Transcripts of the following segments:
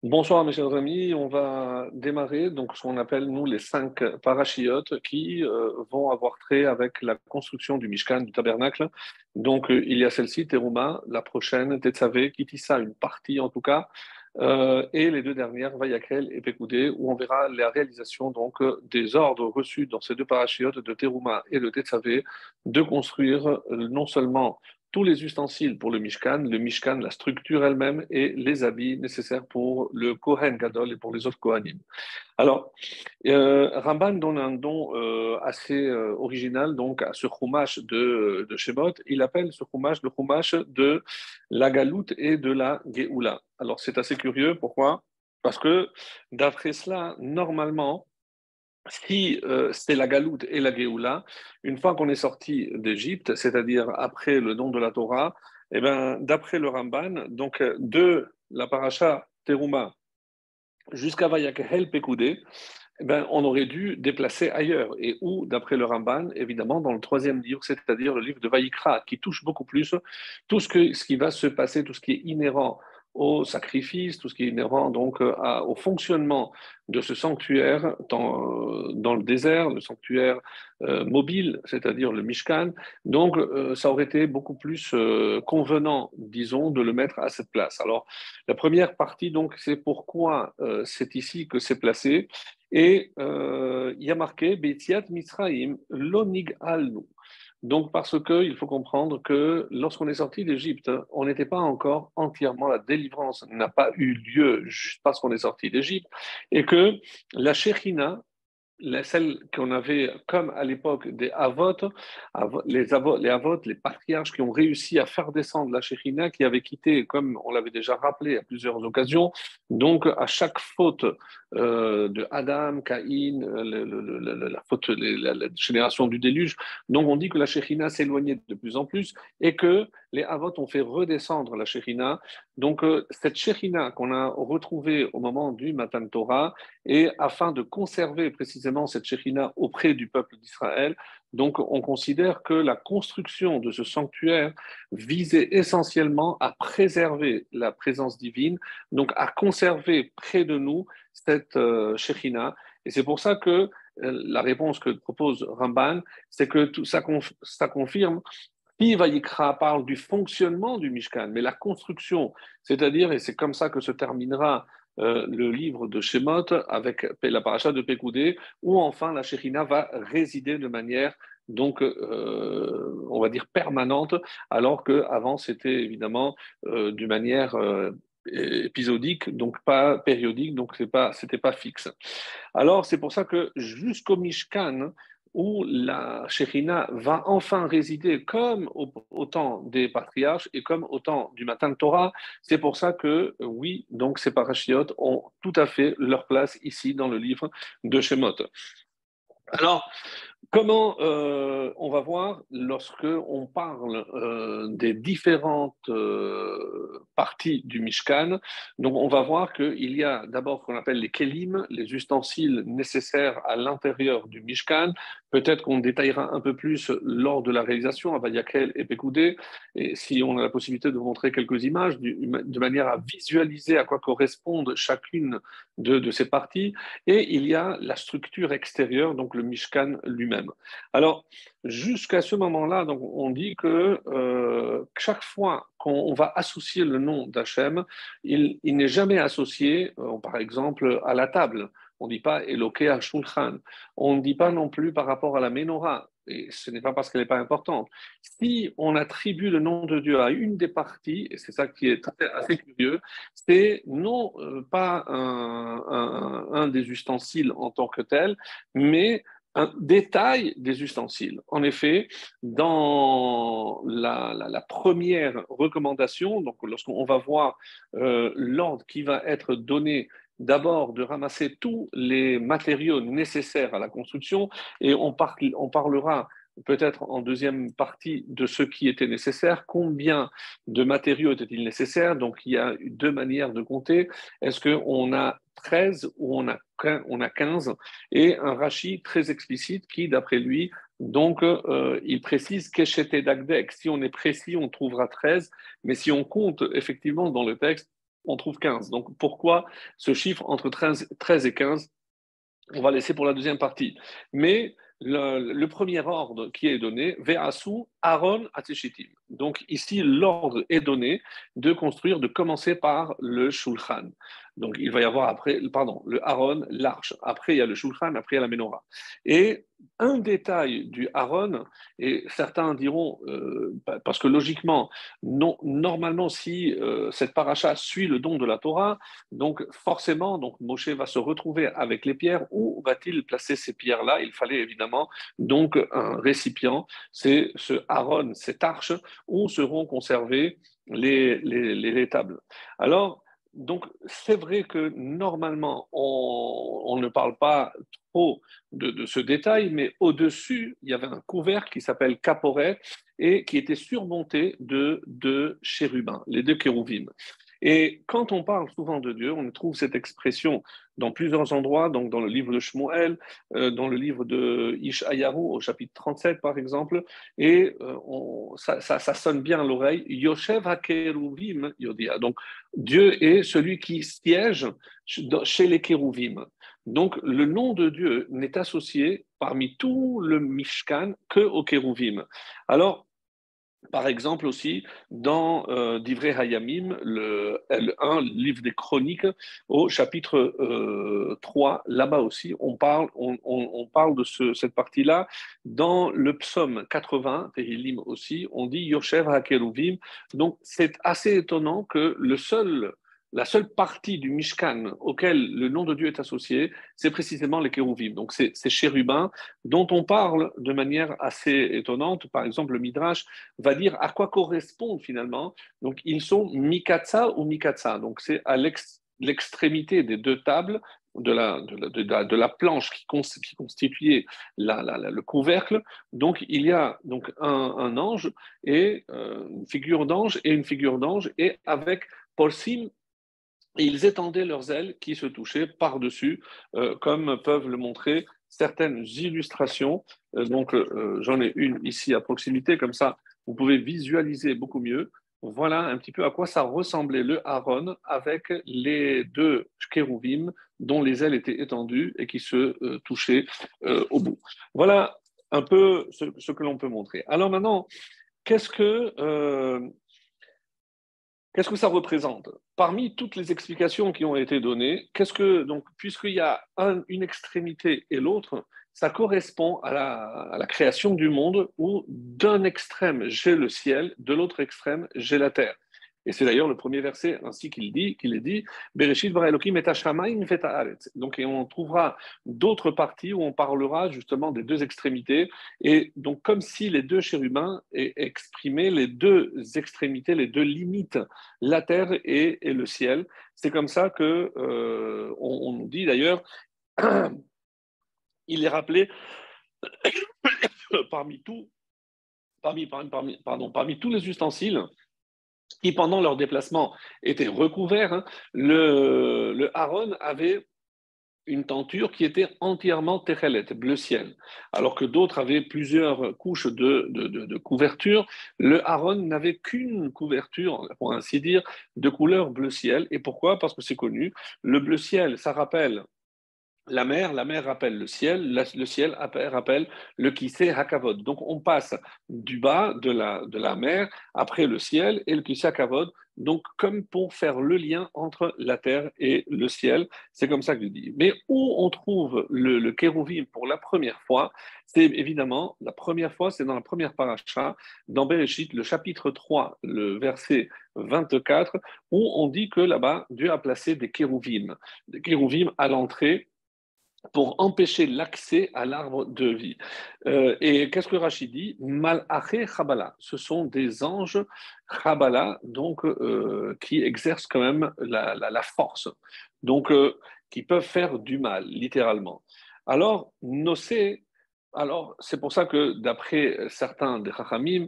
Bonsoir mes chers amis, on va démarrer donc ce qu'on appelle nous les 5 parachiotes qui vont avoir trait avec la construction du Mishkan, du tabernacle. Donc il y a celle-ci, Teruma, la prochaine, Tetzavé, Kitissa, une partie en tout cas, et les deux dernières, Vayakhel et Pekoudé, où on verra la réalisation donc des ordres reçus dans ces 2 parachiotes de Teruma et de Tetzavé de construire non seulement tous les ustensiles pour le Mishkan, la structure elle-même et les habits nécessaires pour le Kohen Gadol et pour les autres Kohanim. Alors, Ramban donne un don assez original donc à ce chumash de Shemot. Il appelle ce chumash le chumash de la galoute et de la Géoula. Alors, c'est assez curieux. Pourquoi? Parce que d'après cela, normalement, si c'est la galoute et la Géoula, une fois qu'on est sorti d'Égypte, c'est-à-dire après le don de la Torah, eh ben, d'après le Ramban, donc de la paracha Teruma jusqu'à Vayakhel Pekoudé, eh ben, on aurait dû déplacer ailleurs. Et où, d'après le Ramban, évidemment, dans le troisième livre, c'est-à-dire le livre de Vaïkra, qui touche beaucoup plus ce qui va se passer, tout ce qui est inhérent au sacrifice, tout ce qui est inhérent donc au fonctionnement de ce sanctuaire dans le désert, le sanctuaire mobile, c'est-à-dire le Mishkan. Donc, ça aurait été beaucoup plus convenant, disons, de le mettre à cette place. Alors, la première partie, donc, c'est pourquoi c'est ici que c'est placé. Et il y a marqué Betiat Mitzraim Lonig Alnu. Donc, parce qu'il faut comprendre que lorsqu'on est sorti d'Égypte, on n'était pas encore entièrement, la délivrance n'a pas eu lieu juste parce qu'on est sorti d'Égypte, et que la Shekhinah, celle qu'on avait comme à l'époque des Avot, les Avot, les patriarches qui ont réussi à faire descendre la Shekhinah, qui avait quitté, comme on l'avait déjà rappelé à plusieurs occasions, donc à chaque faute de Adam, Caïn, la faute, la génération du déluge, donc on dit que la Shekhinah s'éloignait de plus en plus et que les Avot ont fait redescendre la Shekhinah. Donc cette Shekhinah qu'on a retrouvée au moment du Matan Torah, et afin de conserver précisément cette Shekhinah auprès du peuple d'Israël, donc on considère que la construction de ce sanctuaire visait essentiellement à préserver la présence divine, donc à conserver près de nous cette Shekhinah. Et c'est pour ça que la réponse que propose Ramban, c'est que tout ça, ça confirme. Puis Vayikra parle du fonctionnement du Mishkan, mais la construction, c'est-à-dire, et c'est comme ça que se terminera le livre de Shemot avec la paracha de Pekoudé, où enfin la Shekhinah va résider de manière, donc, on va dire permanente, alors qu'avant c'était évidemment d'une manière épisodique, donc pas périodique, donc c'était pas fixe. Alors, c'est pour ça que jusqu'au Mishkan, où la Shekhinah va enfin résider comme au temps des patriarches et comme au temps du matin de Torah, c'est pour ça que, oui, donc ces parachiotes ont tout à fait leur place ici dans le livre de Shemot. Alors, comment on va voir lorsque on parle des différentes parties du Mishkan. Donc, on va voir qu'il y a d'abord ce qu'on appelle les kelim, les ustensiles nécessaires à l'intérieur du Mishkan. Peut-être qu'on détaillera un peu plus lors de la réalisation à Vayakhel et Pekoudé, et si on a la possibilité de vous montrer quelques images, de manière à visualiser à quoi correspondent chacune de ces parties. Et il y a la structure extérieure, donc le Mishkan lui-même. Alors, jusqu'à ce moment-là, donc, on dit que chaque fois qu'on va associer le nom d'Hachem, il n'est jamais associé, par exemple, à la table. On ne dit pas Eloké Shulchan. On ne dit pas non plus par rapport à la menorah. Et ce n'est pas parce qu'elle n'est pas importante. Si on attribue le nom de Dieu à une des parties, et c'est ça qui est assez curieux, c'est non pas un des ustensiles en tant que tel, mais un détail des ustensiles. En effet, dans la première recommandation, donc lorsqu'on va voir l'ordre qui va être donné d'abord de ramasser tous les matériaux nécessaires à la construction, et on parlera peut-être en deuxième partie de ce qui était nécessaire, combien de matériaux étaient-ils nécessaires, donc il y a 2 manières de compter, est-ce qu'on a 13 ou on a 15, et un Rashi très explicite qui, d'après lui, donc il précise Keshet Dagdek. Si on est précis, on trouvera 13, mais si on compte effectivement dans le texte, on trouve 15. Donc pourquoi ce chiffre entre 13 et 15? On va laisser pour la deuxième partie. Mais le premier ordre qui est donné, Ve'asu Aaron Atishitim. Donc ici, l'ordre est donné de construire, de commencer par le Shulchan. Donc il va y avoir après, pardon, le Aaron, l'arche. Après, il y a le Shulchan, après, il y a la Menorah. Et un détail du Aaron, et certains diront, parce que logiquement, non, normalement, si cette paracha suit le don de la Torah, donc forcément, donc Moshe va se retrouver avec les pierres. Où va-t-il placer ces pierres-là? Il fallait évidemment donc un récipient. C'est ce Aaron, cette arche, où seront conservées les tables. Alors, donc c'est vrai que normalement on ne parle pas trop de ce détail, mais au-dessus il y avait un couvercle qui s'appelle caporet et qui était surmonté de deux chérubins, les deux kérouvim. Et quand on parle souvent de Dieu, on trouve cette expression dans plusieurs endroits, donc dans le livre de Shmuel, dans le livre de Ishayahu au chapitre 37 par exemple, et ça sonne bien à l'oreille, Yoshev HaKeruvim Yodia. Donc Dieu est celui qui siège chez les kérouvim. Donc le nom de Dieu n'est associé parmi tout le Mishkan que aux kérouvim. Alors, par exemple aussi, dans Divrei Hayamim, le L1, le livre des Chroniques, au chapitre 3, là-bas aussi, on parle de cette partie-là. Dans le psaume 80, Tehillim aussi, on dit Yoshev HaKeruvim. Donc c'est assez étonnant que la seule partie du Mishkan auquel le nom de Dieu est associé, c'est précisément les kérouvim. Donc c'est ces chérubins dont on parle de manière assez étonnante. Par exemple, le Midrash va dire à quoi correspondent finalement. Donc, ils sont mikatsa ou mikatsa. Donc, c'est à l'extrémité des deux tables de la planche qui constituait le couvercle. Donc, il y a donc un ange et une figure d'ange et une figure d'ange et avec Porsim, et ils étendaient leurs ailes qui se touchaient par-dessus, comme peuvent le montrer certaines illustrations. Donc, j'en ai une ici à proximité, comme ça, vous pouvez visualiser beaucoup mieux. Voilà un petit peu à quoi ça ressemblait le Aaron avec les deux kérouvim dont les ailes étaient étendues et qui se touchaient au bout. Voilà un peu ce que l'on peut montrer. Alors maintenant, qu'est-ce que qu'est-ce que ça représente? Parmi toutes les explications qui ont été données, donc, puisqu'il y a une extrémité et l'autre, ça correspond à la création du monde où d'un extrême j'ai le ciel, de l'autre extrême j'ai la terre. Et c'est d'ailleurs le premier verset ainsi qu'il est dit, Bereshit bara Elohim et hashamayim vet haaretz. Donc, et on trouvera d'autres parties où on parlera justement des deux extrémités. Et donc, comme si les deux chérubins exprimaient les deux extrémités, les deux limites, la terre et le ciel. C'est comme ça que on nous dit d'ailleurs, il est rappelé parmi tout, parmi tous les ustensiles qui, pendant leur déplacement, étaient recouverts, hein, le Aaron avait une tenture qui était entièrement techelet, bleu ciel, alors que d'autres avaient plusieurs couches de couverture. Le Aaron n'avait qu'une couverture, pour ainsi dire, de couleur bleu ciel. Et pourquoi? Parce que c'est connu. Le bleu ciel, ça rappelle la mer rappelle le ciel, le ciel rappelle le Kiseh Hakavod. Donc on passe du bas de la mer après le ciel et le Kiseh Hakavod, donc comme pour faire le lien entre la terre et le ciel, c'est comme ça que je dis. Mais où on trouve le Kérouvim pour la première fois, c'est évidemment, la première fois, c'est dans la première paracha, dans Bereshit, le chapitre 3, le verset 24, où on dit que là-bas, Dieu a placé des kérouvim à l'entrée pour empêcher l'accès à l'arbre de vie. Et qu'est-ce que Rachid dit? Malaché Chabala. Ce sont des anges Chabala, donc qui exercent quand même la force, donc qui peuvent faire du mal, littéralement. Alors, Nosé, Alors, c'est pour ça que, d'après certains des Chachamim,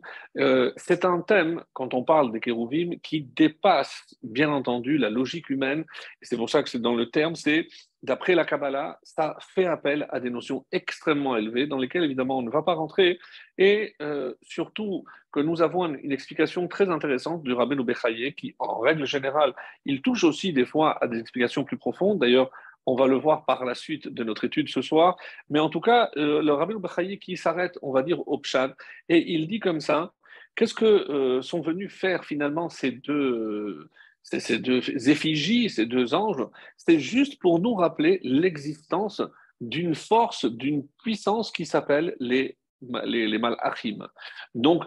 c'est un thème, quand on parle des Kérouvim, qui dépasse, bien entendu, la logique humaine. Et c'est pour ça que c'est dans le terme, c'est, d'après la Kabbalah, ça fait appel à des notions extrêmement élevées, dans lesquelles, évidemment, on ne va pas rentrer. Et surtout, que nous avons une explication très intéressante du Rabbeinu Bechaye, qui, en règle générale, il touche aussi des fois à des explications plus profondes. D'ailleurs, on va le voir par la suite de notre étude ce soir. Mais en tout cas, le Rabbi Bachaï qui s'arrête, on va dire, au Pshat, et il dit comme ça, qu'est-ce que sont venus faire finalement ces deux effigies, ces deux anges? C'est juste pour nous rappeler l'existence d'une force, d'une puissance qui s'appelle les Malachim. Donc,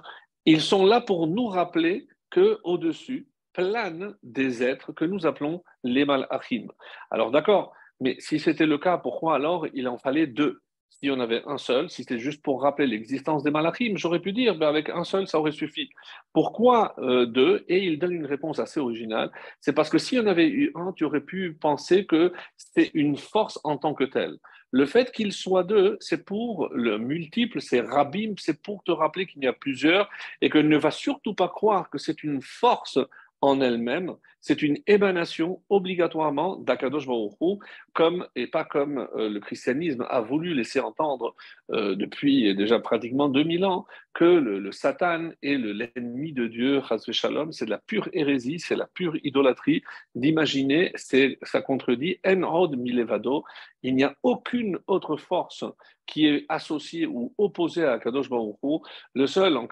ils sont là pour nous rappeler qu'au-dessus planent des êtres que nous appelons les Malachim. Alors d'accord, mais si c'était le cas, pourquoi alors il en fallait deux? Si on avait un seul, si c'était juste pour rappeler l'existence des malachim, j'aurais pu dire, ben avec un seul, ça aurait suffi. Pourquoi deux? Et il donne une réponse assez originale. C'est parce que si on avait eu un, tu aurais pu penser que c'était une force en tant que telle. Le fait qu'il soit deux, c'est pour le multiple, c'est rabim, c'est pour te rappeler qu'il y a plusieurs et que ne va surtout pas croire que c'est une force en elle-même, c'est une émanation obligatoirement d'Akadosh Baruch Hu, comme et pas comme le christianisme a voulu laisser entendre depuis déjà pratiquement 2000 ans que le Satan est l'ennemi de Dieu, Chas Shalom, c'est de la pure hérésie, c'est la pure idolâtrie d'imaginer, ça contredit En od milevado, il n'y a aucune autre force qui est associée ou opposée à Kadosh Baruch Hu. Le seul, en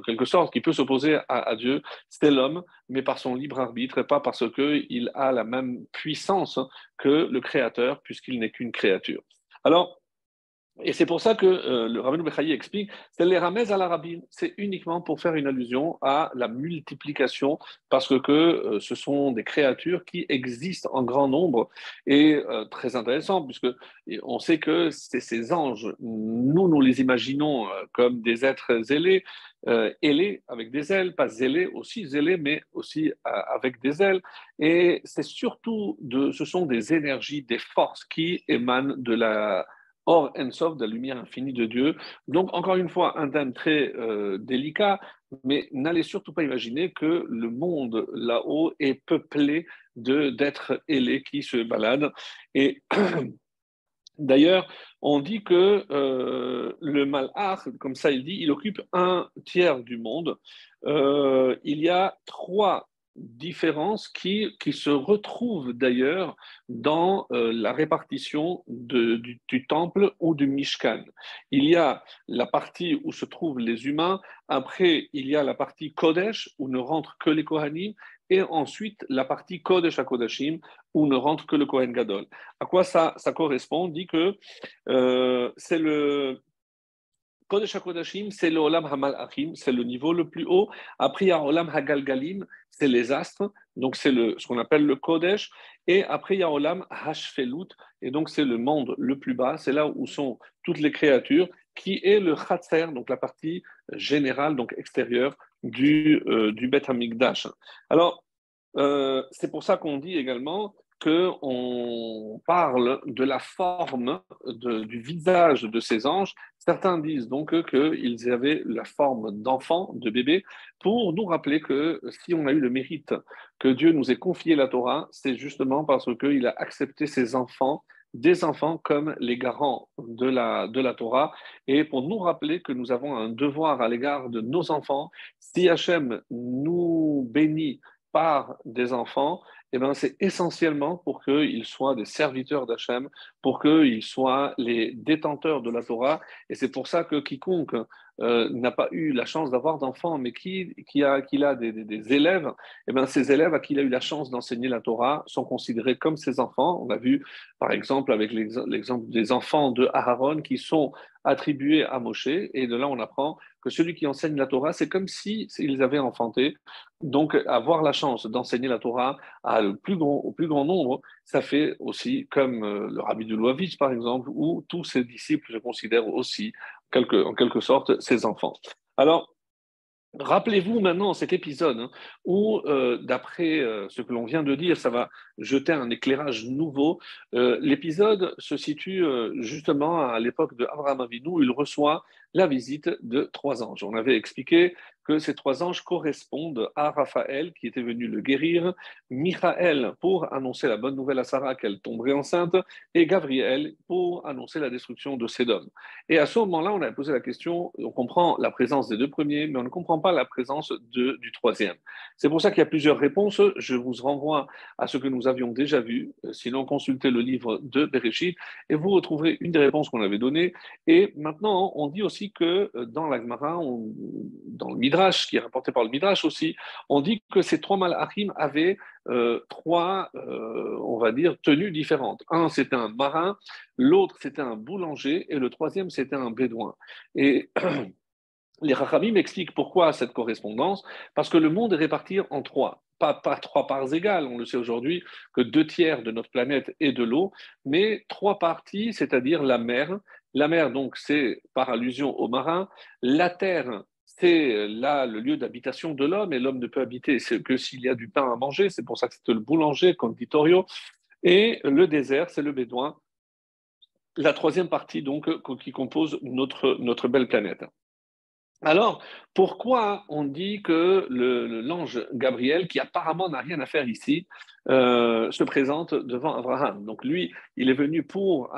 quelque sorte, qui peut s'opposer à Dieu, c'est l'homme, mais par son libre arbitre et pas parce qu'il a la même puissance que le Créateur, puisqu'il n'est qu'une créature. Alors, et c'est pour ça que le Rabbeinu Bechaye explique, c'est les ramez à la rabbine, c'est uniquement pour faire une allusion à la multiplication, parce que ce sont des créatures qui existent en grand nombre, et très intéressant, puisque on sait que c'est ces anges, nous les imaginons comme des êtres zélés, ailés avec des ailes, pas zélés, aussi zélés, mais aussi avec des ailes, et c'est surtout, ce sont des énergies, des forces qui émanent de la Or Ensof, de la lumière infinie de Dieu. Donc, encore une fois, un thème très délicat, mais n'allez surtout pas imaginer que le monde là-haut est peuplé d'êtres ailés qui se baladent. Et d'ailleurs, on dit que le malach, comme ça il dit, il occupe un tiers du monde. Il y a trois différences qui se retrouvent d'ailleurs dans la répartition du temple ou du Mishkan. Il y a la partie où se trouvent les humains, après il y a la partie Kodesh où ne rentrent que les Kohanim, et ensuite la partie Kodesh à Kodashim où ne rentre que le Kohen Gadol. À quoi ça correspond? On dit que c'est le Kodesh HaKodashim, c'est le Olam HaMalachim, c'est le niveau le plus haut. Après, il y a Olam HaGalgalim, c'est les astres, donc c'est ce qu'on appelle le Kodesh. Et après, il y a Olam HaShfelut, et donc c'est le monde le plus bas, c'est là où sont toutes les créatures, qui est le Chatzer, donc la partie générale, donc extérieure du Beth HaMikdash. Alors, c'est pour ça qu'on dit également qu'on parle de la forme du visage de ces anges. Certains disent donc qu'ils avaient la forme d'enfants, de bébés, pour nous rappeler que si on a eu le mérite que Dieu nous ait confié la Torah, c'est justement parce qu'il a accepté ses enfants, des enfants comme les garants de la Torah, et pour nous rappeler que nous avons un devoir à l'égard de nos enfants. Si Hachem nous bénit par des enfants, eh ben, c'est essentiellement pour qu'ils soient des serviteurs d'Hachem, pour qu'ils soient les détenteurs de la Torah. Et c'est pour ça que quiconque n'a pas eu la chance d'avoir d'enfants, mais qui a des élèves, eh ben, ces élèves à qui il a eu la chance d'enseigner la Torah sont considérés comme ses enfants. On a vu, par exemple, avec l'exemple des enfants de Aaron qui sont attribués à Moshe. Et de là, on apprend que celui qui enseigne la Torah, c'est comme s'ils avaient enfanté. Donc, avoir la chance d'enseigner la Torah au plus grand nombre, ça fait aussi, comme le rabbi de Louavitch, par exemple, où tous ses disciples se considèrent aussi, en quelque sorte, ses enfants. Alors, Rappelez-vous maintenant cet épisode où, d'après ce que l'on vient de dire, ça va jeter un éclairage nouveau. L'épisode se situe justement à l'époque de Abraham Avinu, où il reçoit la visite de trois anges. On avait expliqué que ces trois anges correspondent à Raphaël qui était venu le guérir, Michaël pour annoncer la bonne nouvelle à Sarah qu'elle tomberait enceinte, et Gabriel pour annoncer la destruction de Sédom. Et à ce moment-là, on a posé la question, on comprend la présence des deux premiers, mais on ne comprend pas la présence du troisième. C'est pour ça qu'il y a plusieurs réponses. Je vous renvoie à ce que nous avions déjà vu. Sinon, consultez le livre de Bereshit et vous retrouverez une des réponses qu'on avait données. Et maintenant, on dit aussi que dans la Gemara, dans le Midrash, qui est rapporté par le Midrash aussi, on dit que ces trois malachim avaient trois, on va dire, tenues différentes. Un, c'était un marin, l'autre, c'était un boulanger, et le troisième, c'était un bédouin. Et les Rachamim m'expliquent pourquoi cette correspondance, parce que le monde est réparti en trois. Pas trois parts égales, on le sait aujourd'hui, que deux tiers de notre planète est de l'eau, mais trois parties, c'est-à-dire la mer. La mer, donc, c'est par allusion au marin. La terre, c'est là le lieu d'habitation de l'homme, et l'homme ne peut habiter que s'il y a du pain à manger, c'est pour ça que c'est le boulanger, conditorio. Et le désert, c'est le bédouin, la troisième partie donc qui compose notre belle planète. Alors, pourquoi on dit que l'ange Gabriel, qui apparemment n'a rien à faire ici, se présente devant Abraham? Donc lui, il est venu pour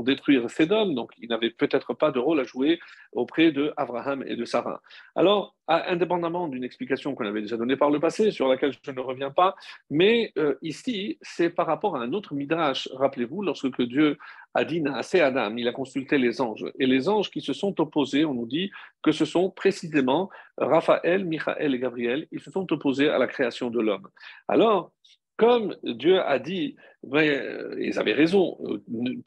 détruire Sédom, donc il n'avait peut-être pas de rôle à jouer auprès de Abraham et de Sarah. Alors, indépendamment d'une explication qu'on avait déjà donnée par le passé, sur laquelle je ne reviens pas, mais ici, c'est par rapport à un autre midrash. Rappelez-vous, lorsque Dieu a dit à Adam, il a consulté les anges, et les anges qui se sont opposés, on nous dit, que ce sont précisément Raphaël, Michaël et Gabriel, ils se sont opposés à la création de l'homme. Alors, comme Dieu a dit, ils avaient raison,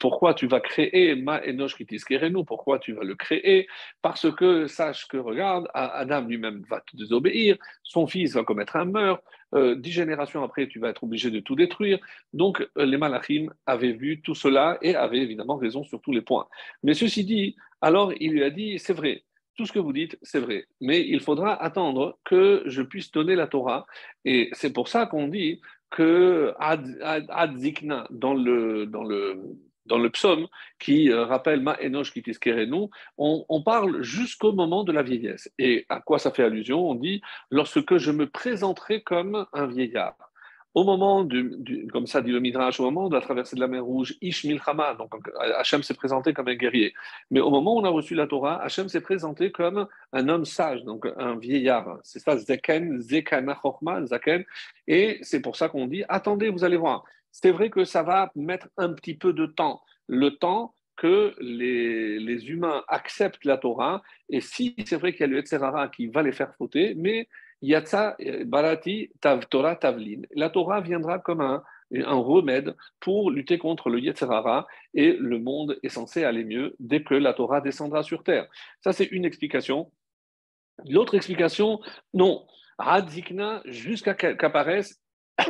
pourquoi tu vas créer Ma Enosh Kitiskerenu, pourquoi tu vas le créer? Parce que sache que, regarde, Adam lui-même va te désobéir, son fils va commettre un meurtre, 10 générations après, tu vas être obligé de tout détruire. Donc, les Malachim avaient vu tout cela et avaient évidemment raison sur tous les points. Mais ceci dit, alors il lui a dit, c'est vrai, tout ce que vous dites, c'est vrai, mais il faudra attendre que je puisse donner la Torah. Et c'est pour ça qu'on dit que ad zikna, dans le psaume, qui rappelle Ma Enosh qui tiskerenu, on parle jusqu'au moment de la vieillesse. Et à quoi ça fait allusion? On dit lorsque je me présenterai comme un vieillard. Au moment comme ça dit le Midrash, au moment de la traversée de la mer Rouge, Ish Milchama, donc Hachem s'est présenté comme un guerrier. Mais au moment où on a reçu la Torah, Hachem s'est présenté comme un homme sage, donc un vieillard. C'est ça, Zeken, Zekana Chorma, Zaken. Et c'est pour ça qu'on dit, attendez, vous allez voir. C'est vrai que ça va mettre un petit peu de temps. Le temps que les humains acceptent la Torah. Et si c'est vrai qu'il y a le Yetzirara qui va les faire fauter, mais Yatsa Barati Torah Tavlin. La Torah viendra comme un remède pour lutter contre le Yetzirara et le monde est censé aller mieux dès que la Torah descendra sur terre. Ça, c'est une explication. L'autre explication, non, Hadzikna jusqu'à qu'apparaisse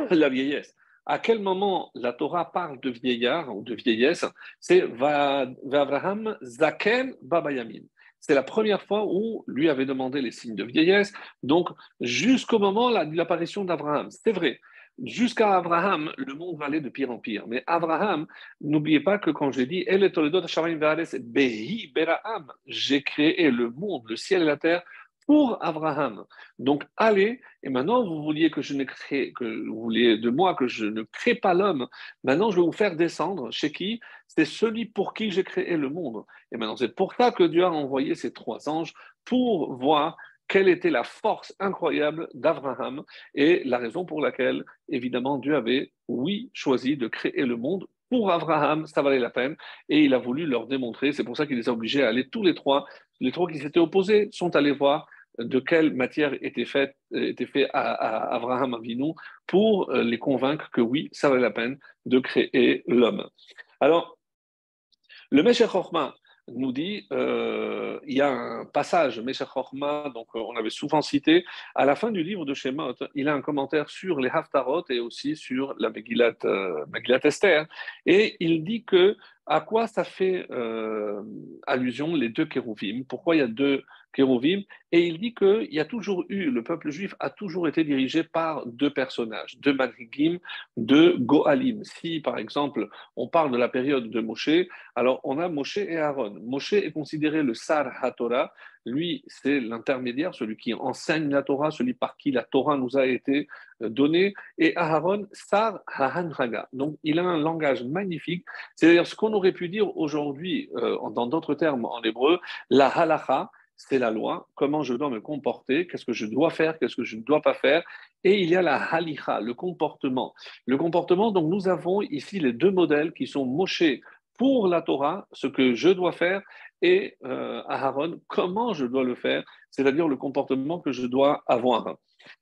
la vieillesse. À quel moment la Torah parle de vieillard ou de vieillesse? C'est Vavraham Zaken Babayamin. C'est la première fois où lui avait demandé les signes de vieillesse, donc jusqu'au moment de l'apparition d'Abraham. C'est vrai. Jusqu'à Abraham, le monde va aller de pire en pire. Mais Abraham, n'oubliez pas que quand j'ai dit j'ai créé le monde, le ciel et la terre pour Abraham. Donc allez, et maintenant vous vouliez que vous vouliez de moi que je ne crée pas l'homme. Maintenant je vais vous faire descendre chez qui? C'est celui pour qui j'ai créé le monde. Et maintenant c'est pour ça que Dieu a envoyé ces trois anges pour voir quelle était la force incroyable d'Abraham et la raison pour laquelle, évidemment, Dieu avait, oui, choisi de créer le monde. Pour Abraham, ça valait la peine et il a voulu leur démontrer. C'est pour ça qu'il les a obligés à aller tous les trois. Les trois qui s'étaient opposés sont allés voir de quelle matière était fait à Abraham Avinu pour les convaincre que oui, ça valait la peine de créer l'homme. Alors, le Meshech Chochma nous dit, il y a un passage, Meshech Chochma, donc on avait souvent cité, à la fin du livre de Shemot, il a un commentaire sur les Haftarot et aussi sur la Megillat Esther, et il dit que à quoi ça fait allusion les deux kérouvim, pourquoi il y a deux Kérouvim, et il dit qu'il y a toujours eu, le peuple juif a toujours été dirigé par deux personnages, deux manhigim, deux goalim. Si, par exemple, on parle de la période de Moshe, alors on a Moshe et Aaron. Moshe est considéré le Sar HaTorah, lui, c'est l'intermédiaire, celui qui enseigne la Torah, celui par qui la Torah nous a été donnée, et Aaron, Sar HaHanhaga. Donc, il a un langage magnifique, c'est-à-dire ce qu'on aurait pu dire aujourd'hui, dans d'autres termes en hébreu, la halacha, c'est la loi, comment je dois me comporter, qu'est-ce que je dois faire, qu'est-ce que je ne dois pas faire, et il y a la halicha, le comportement. Le comportement, donc nous avons ici les deux modèles qui sont Moshe pour la Torah, ce que je dois faire, et Aaron, comment je dois le faire, c'est-à-dire le comportement que je dois avoir.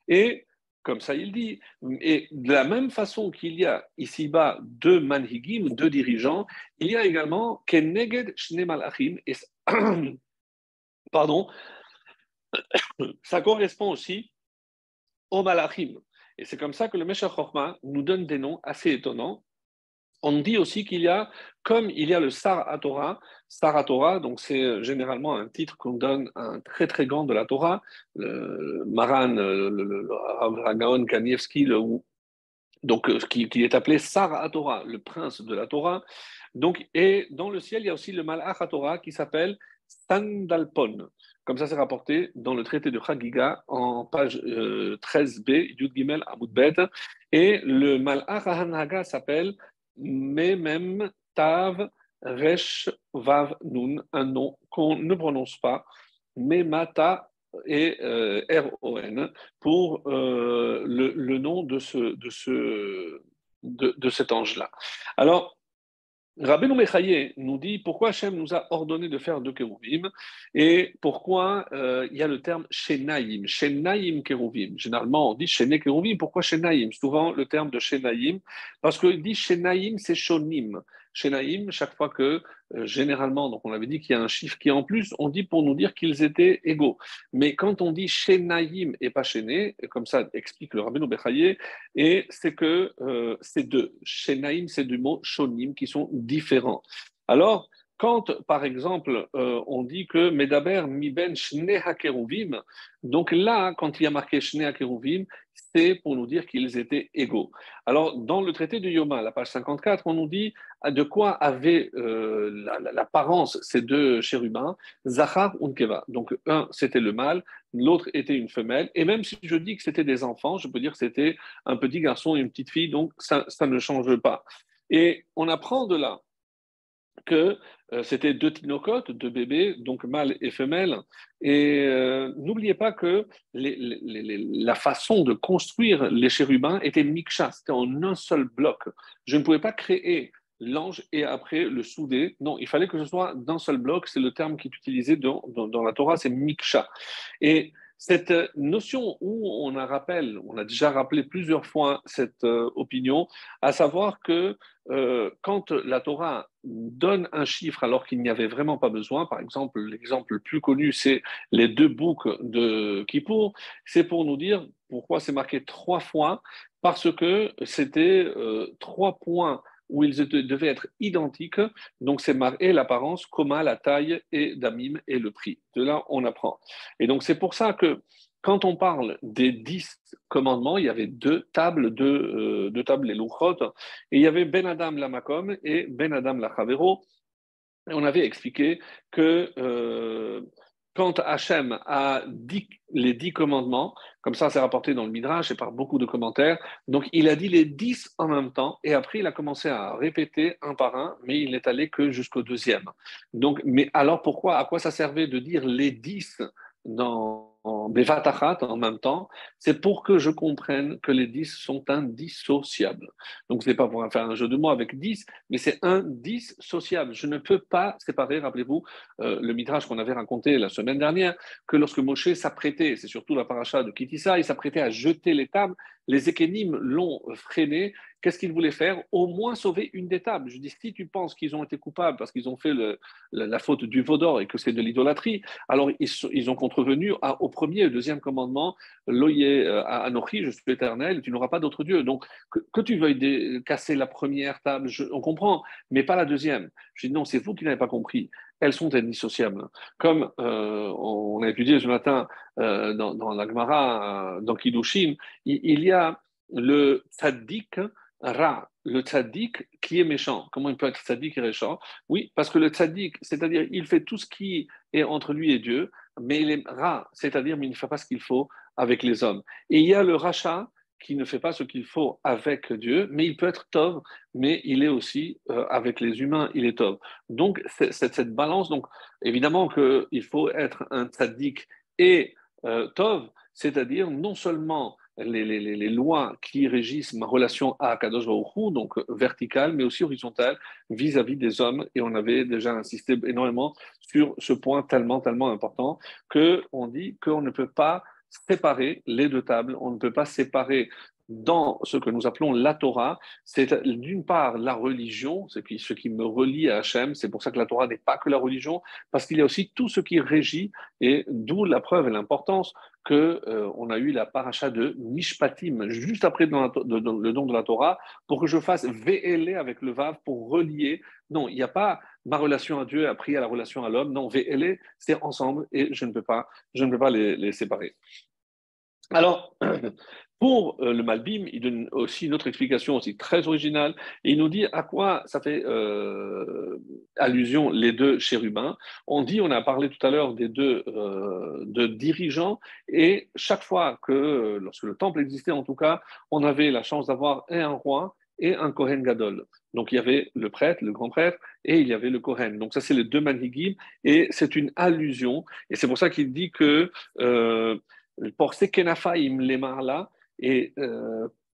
Et comme ça, il dit, et de la même façon qu'il y a ici-bas deux manhigim, deux dirigeants, il y a également Keneged Shne Malachim, et pardon, ça correspond aussi aux Malachim. Et c'est comme ça que le Meshach Chochma nous donne des noms assez étonnants. On dit aussi qu'il y a, comme il y a le Sar HaTorah, donc c'est généralement un titre qu'on donne à un très très grand de la Torah, le Maran, le Rav Gaon Kanievski, donc qui est appelé Sar HaTorah, le prince de la Torah. Donc, et dans le ciel, il y a aussi le Malach HaTorah qui s'appelle Sandalpon. Comme ça, c'est rapporté dans le traité de Chagiga en page 13b, Yud Gimel Amud Bet. Et le Malach HaHanhaga s'appelle Memem Tav Resh Vav Nun, un nom qu'on ne prononce pas, Memata et RON, pour le nom de cet ange-là. Alors, Rabbeinu Mechaye nous dit pourquoi Hachem nous a ordonné de faire deux kérouvim et pourquoi il y a le terme shenaïm, shenaïm kérouvim. Généralement, on dit shené kérouvim. Pourquoi shenaïm? Souvent, le terme de shenaïm, parce qu'il dit shenaïm, c'est shonim. Shenaïm, chaque fois que, généralement, donc on avait dit qu'il y a un chiffre qui est en plus, on dit pour nous dire qu'ils étaient égaux. Mais quand on dit shenaïm et pas shené, comme ça explique le Rabbeinu Bechaye, et c'est que c'est deux. Shenaïm, c'est du mot shonim qui sont différents. Alors, quand, par exemple, on dit que Medaber mi ben shnei hakeruvim, donc là, quand il y a marqué shnei hakeruvim, c'est pour nous dire qu'ils étaient égaux. Alors, dans le traité de Yoma, la page 54, on nous dit de quoi avaient l'apparence ces deux chérubins, Zachar ou Nkeva. Donc, un, c'était le mâle, l'autre était une femelle, et même si je dis que c'était des enfants, je peux dire que c'était un petit garçon et une petite fille, donc ça ne change pas. Et on apprend de là que c'était deux tinocotes, deux bébés, donc mâle et femelle. Et n'oubliez pas que la façon de construire les chérubins était miksha, c'était en un seul bloc. Je ne pouvais pas créer l'ange et après le souder. Non, il fallait que ce soit d'un seul bloc. C'est le terme qui est utilisé dans la Torah, c'est miksha. Et cette notion où on a déjà rappelé plusieurs fois cette opinion, à savoir que quand la Torah donne un chiffre alors qu'il n'y avait vraiment pas besoin, par exemple, l'exemple le plus connu, c'est les deux boucs de Kippour, c'est pour nous dire pourquoi c'est marqué trois fois, parce que c'était trois points où ils devaient être identiques, donc c'est marqué l'apparence, Koma, la taille, et Damim, et le prix. De là, on apprend. Et donc c'est pour ça que quand on parle des 10 commandements, il y avait deux tables, les louchot, et il y avait Ben Adam la Makom et Ben Adam la Chavero. Et on avait expliqué que quand Hachem a dit les 10 commandements, comme ça c'est rapporté dans le Midrash et par beaucoup de commentaires, donc il a dit les 10 en même temps et après il a commencé à répéter un par un, mais il n'est allé que jusqu'au deuxième. Donc, mais alors pourquoi, à quoi ça servait de dire les 10 dans Bevatachat en même temps? C'est pour que je comprenne que les 10 sont indissociables. Donc, ce n'est pas pour faire un jeu de mots avec 10, mais c'est indissociable. Je ne peux pas séparer, rappelez-vous, le midrash qu'on avait raconté la semaine dernière, que lorsque Moshe s'apprêtait, c'est surtout la paracha de Kitissa, il s'apprêtait à jeter les tables, les Ékénim l'ont freiné. Qu'est-ce qu'ils voulaient faire? Au moins sauver une des tables. Je dis, si tu penses qu'ils ont été coupables parce qu'ils ont fait la faute du veau d'or et que c'est de l'idolâtrie, alors ils ont contrevenu au premier et au deuxième commandement, Loye Anochi, je suis éternel, tu n'auras pas d'autre Dieu. Donc, que tu veuilles casser la première table, on comprend, mais pas la deuxième. Je dis, non, c'est vous qui n'avez pas compris. elles sont indissociables. Comme on a étudié ce matin dans la Gemara, dans Kiddushin, il y a le tzaddik ra, le tzaddik qui est méchant. Comment il peut être tzaddik et méchant? Oui, parce que le tzaddik, c'est-à-dire il fait tout ce qui est entre lui et Dieu, mais il est ra, c'est-à-dire mais il ne fait pas ce qu'il faut avec les hommes. Et il y a le rachat qui ne fait pas ce qu'il faut avec Dieu, mais il peut être tov, mais il est aussi avec les humains, il est tov. Donc cette balance, donc évidemment qu'il faut être un tzaddik et tov, c'est-à-dire non seulement les lois qui régissent ma relation à Kadosh Baruch Hu, donc verticale, mais aussi horizontale, vis-à-vis des hommes. Et on avait déjà insisté énormément sur ce point tellement, tellement important qu'on dit qu'on ne peut pas séparer les deux tables, on ne peut pas séparer dans ce que nous appelons la Torah, c'est d'une part la religion, ce qui me relie à Hachem, c'est pour ça que la Torah n'est pas que la religion, parce qu'il y a aussi tout ce qui régit, et d'où la preuve et l'importance que on a eu la paracha de Mishpatim, juste après le don de la Torah, pour que je fasse VLE avec le Vav, pour relier. Non, il n'y a pas ma relation à Dieu après à la relation à l'homme. Non, VLE, c'est ensemble, et je ne peux pas les séparer. Alors, pour le Malbim, il donne aussi une autre explication aussi très originale. Et il nous dit à quoi ça fait allusion les deux chérubins. On a parlé tout à l'heure des deux dirigeants. Et chaque fois que, lorsque le temple existait en tout cas, on avait la chance d'avoir un roi et un Kohen Gadol. Donc il y avait le prêtre, le grand prêtre, et il y avait le Kohen. Donc ça, c'est les deux Manhigim. Et c'est une allusion. Et c'est pour ça qu'il dit que... pour Sekenafaim les marla, et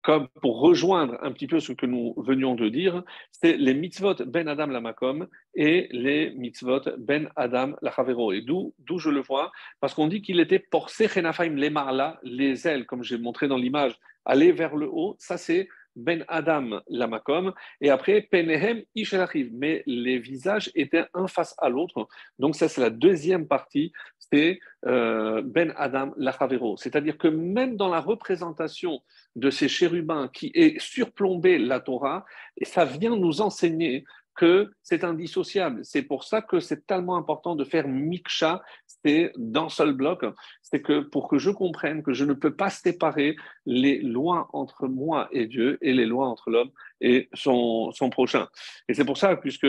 comme pour rejoindre un petit peu ce que nous venions de dire, c'est les mitzvot ben Adam la makom et les mitzvot ben Adam la chavero. Et d'où je le vois, parce qu'on dit qu'il était pour Sekenafaim les marla, les ailes, comme j'ai montré dans l'image, aller vers le haut, ça c'est ben Adam la makom, et après penehem ishelachiv, mais les visages étaient un face à l'autre. Donc ça c'est la deuxième partie, c'est ben Adam Lachavero. C'est-à-dire que même dans la représentation de ces chérubins qui est surplombé la Torah, et ça vient nous enseigner que c'est indissociable. C'est pour ça que c'est tellement important de faire miksha, c'est d'un seul bloc. C'est que pour que je comprenne que je ne peux pas séparer les lois entre moi et Dieu et les lois entre l'homme et son prochain. Et c'est pour ça, puisque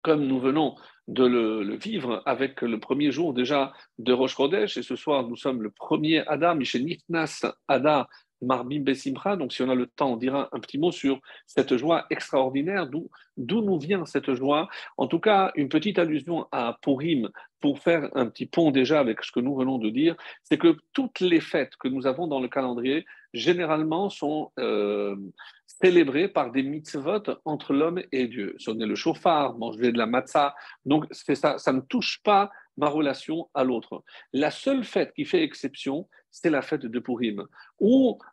comme nous venons de le vivre avec le premier jour déjà de Rosh Chodesh, et ce soir nous sommes le premier Adam, Michel Nifnas Ada Marbim Besimcha, donc si on a le temps, on dira un petit mot sur cette joie extraordinaire, d'où nous vient cette joie. En tout cas, une petite allusion à Purim, pour faire un petit pont déjà avec ce que nous venons de dire, c'est que toutes les fêtes que nous avons dans le calendrier, généralement sont célébrées par des mitzvot entre l'homme et Dieu. Sonner le chauffard, manger de la matzah, donc ça ne touche pas ma relation à l'autre. La seule fête qui fait exception, c'est la fête de Purim.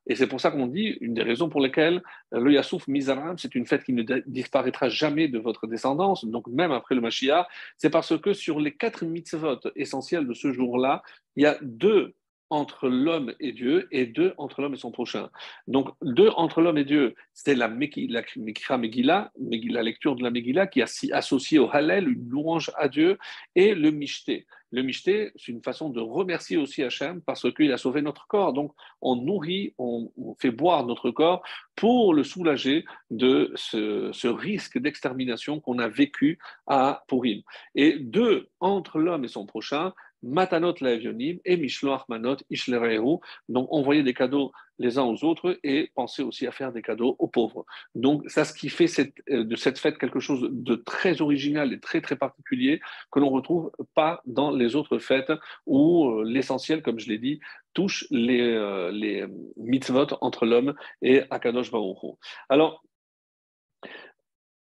Et c'est pour ça qu'on dit, une des raisons pour lesquelles le Yassouf Mizaram, c'est une fête qui ne disparaîtra jamais de votre descendance, donc même après le Mashiach, c'est parce que sur les 4 mitzvot essentiels de ce jour-là, il y a 2 entre l'homme et Dieu et 2 entre l'homme et son prochain. Donc 2 entre l'homme et Dieu, c'est la Mikra Megillah, la lecture de la Megillah qui est associée au Hallel, une louange à Dieu, et le Mishté. Le Mishté, c'est une façon de remercier aussi Hachem parce qu'il a sauvé notre corps. Donc on nourrit, on fait boire notre corps pour le soulager de ce risque d'extermination qu'on a vécu à Purim. Et 2 entre l'homme et son prochain, Matanot Laevionim et Mishloach Manot Ishlerehu. Donc, envoyer des cadeaux les uns aux autres et penser aussi à faire des cadeaux aux pauvres. Donc, c'est ce qui fait de cette fête quelque chose de très original et très, très particulier que l'on ne retrouve pas dans les autres fêtes où l'essentiel, comme je l'ai dit, touche les mitzvot entre l'homme et Akadosh Baruch Hu. Alors,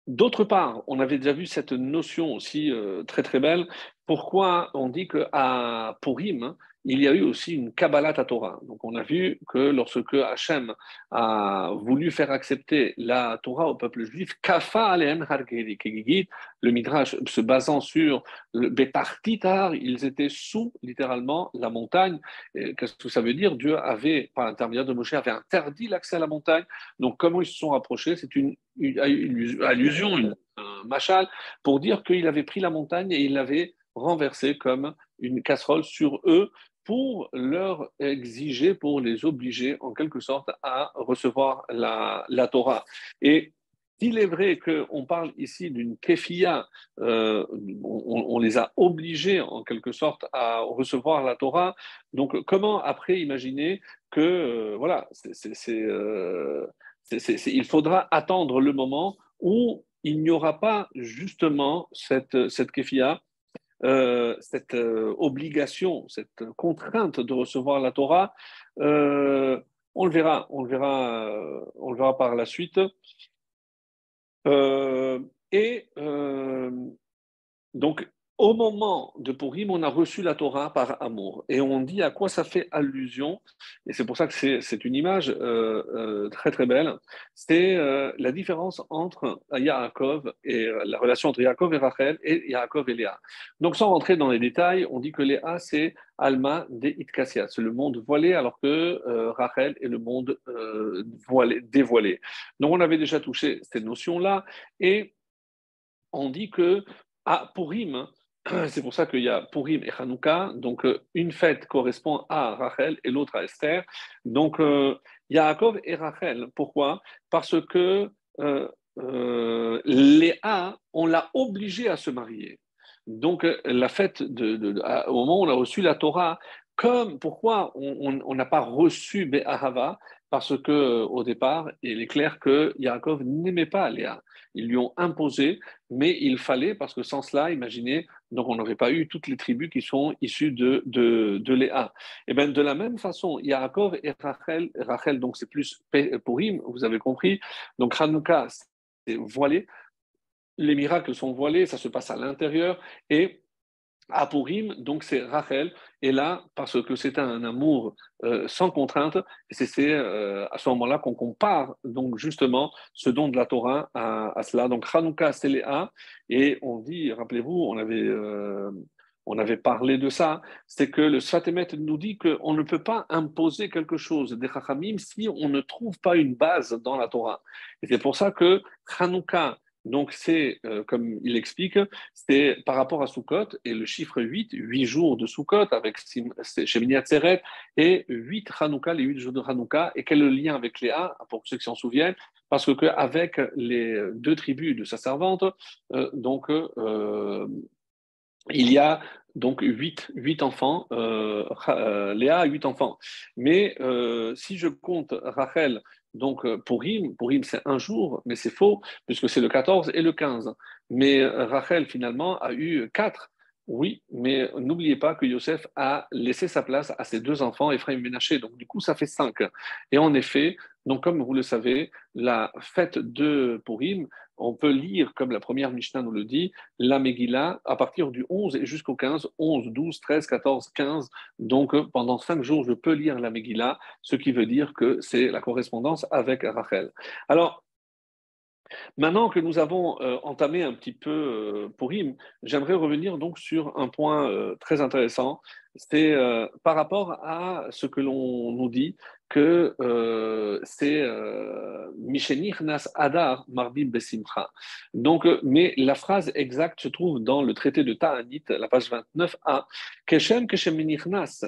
d'autre part, on avait déjà vu cette notion aussi très très belle. Pourquoi on dit qu'à Purim, il y a eu aussi une Kabbalat Torah. Donc on a vu que lorsque Hachem a voulu faire accepter la Torah au peuple juif, Kafa alehem har kegigit, le Midrash se basant sur le Betar Titar, ils étaient sous littéralement la montagne. Qu'est-ce que ça veut dire? Dieu avait, par l'intermédiaire de Moshe, avait interdit l'accès à la montagne. Donc comment ils se sont rapprochés? C'est une allusion, un machal, pour dire qu'il avait pris la montagne et il l'avait renversée comme une casserole sur eux pour leur exiger, pour les obliger en quelque sorte à recevoir la Torah. Et s'il est vrai qu'on parle ici d'une kéfia, on les a obligés en quelque sorte à recevoir la Torah, donc comment après imaginer que, voilà, il faudra attendre le moment où il n'y aura pas justement cette kéfia, cette obligation, cette contrainte de recevoir la Torah. On le verra par la suite. Euh, et donc, au moment de Purim, on a reçu la Torah par amour. Et on dit à quoi ça fait allusion. Et c'est pour ça que c'est une image très très belle. C'est la différence entre Yaakov et la relation entre Yaakov et Rachel et Yaakov et Léa. Donc, sans rentrer dans les détails, on dit que Léa, c'est Alma de Itkassia. C'est le monde voilé, alors que Rachel est le monde dévoilé. Donc, on avait déjà touché cette notion-là. Et on dit que à Purim, c'est pour ça qu'il y a Purim et Hanouka, donc une fête correspond à Rachel et l'autre à Esther. Donc Yaakov et Rachel, pourquoi? Parce que Léa, on l'a obligée à se marier. Donc la fête, au moment où on a reçu la Torah, pourquoi on n'a pas reçu Be'ahava? Parce que au départ, il est clair que Yaakov n'aimait pas Léa. Ils lui ont imposé, mais il fallait, parce que sans cela, imaginez, donc on n'aurait pas eu toutes les tribus qui sont issues de Léa. Et bien de la même façon, Yaakov et Rachel donc c'est plus Purim, vous avez compris. Donc Hanouka, c'est voilé. Les miracles sont voilés, ça se passe à l'intérieur. Et à Purim, donc c'est Rachel, et là, parce que c'est un amour sans contrainte, et c'est à ce moment-là qu'on compare donc justement ce don de la Torah à cela. Donc Hanouka, c'est Léa, et on dit, rappelez-vous, on avait parlé de ça, c'est que le Sfatemet nous dit qu'on ne peut pas imposer quelque chose des Chachamim si on ne trouve pas une base dans la Torah. Et c'est pour ça que Hanouka, donc c'est, comme il explique, c'est par rapport à Sukkot, et le chiffre 8 jours de Sukkot avec Shemini Atzeret, et 8 Hanouka, les 8 jours de Hanouka. Et quel est le lien avec Léa, pour ceux qui s'en souviennent? Parce qu'avec les deux tribus de sa servante, il y a donc huit enfants, Léa a 8 enfants. Mais si je compte Rachel, donc Purim c'est un jour, mais c'est faux, puisque c'est le 14 et le 15. Mais Rachel, finalement, a eu 4. Oui, mais n'oubliez pas que Yosef a laissé sa place à ses 2 enfants, Ephraim et Ménaché. Donc, du coup, ça fait 5. Et en effet, donc, comme vous le savez, la fête de Purim, on peut lire, comme la première Mishnah nous le dit, la Megillah à partir du 11 et jusqu'au 15, 11, 12, 13, 14, 15. Donc, pendant 5 jours, je peux lire la Megillah, ce qui veut dire que c'est la correspondance avec Rachel. Alors, maintenant que nous avons entamé un petit peu Purim, j'aimerais revenir donc sur un point très intéressant. C'est par rapport à ce que l'on nous dit que c'est Mishenichnas Adar Marbim Besimcha. Donc, mais la phrase exacte se trouve dans le traité de Ta'anit, la page 29a. Keshem Keshem Menichnas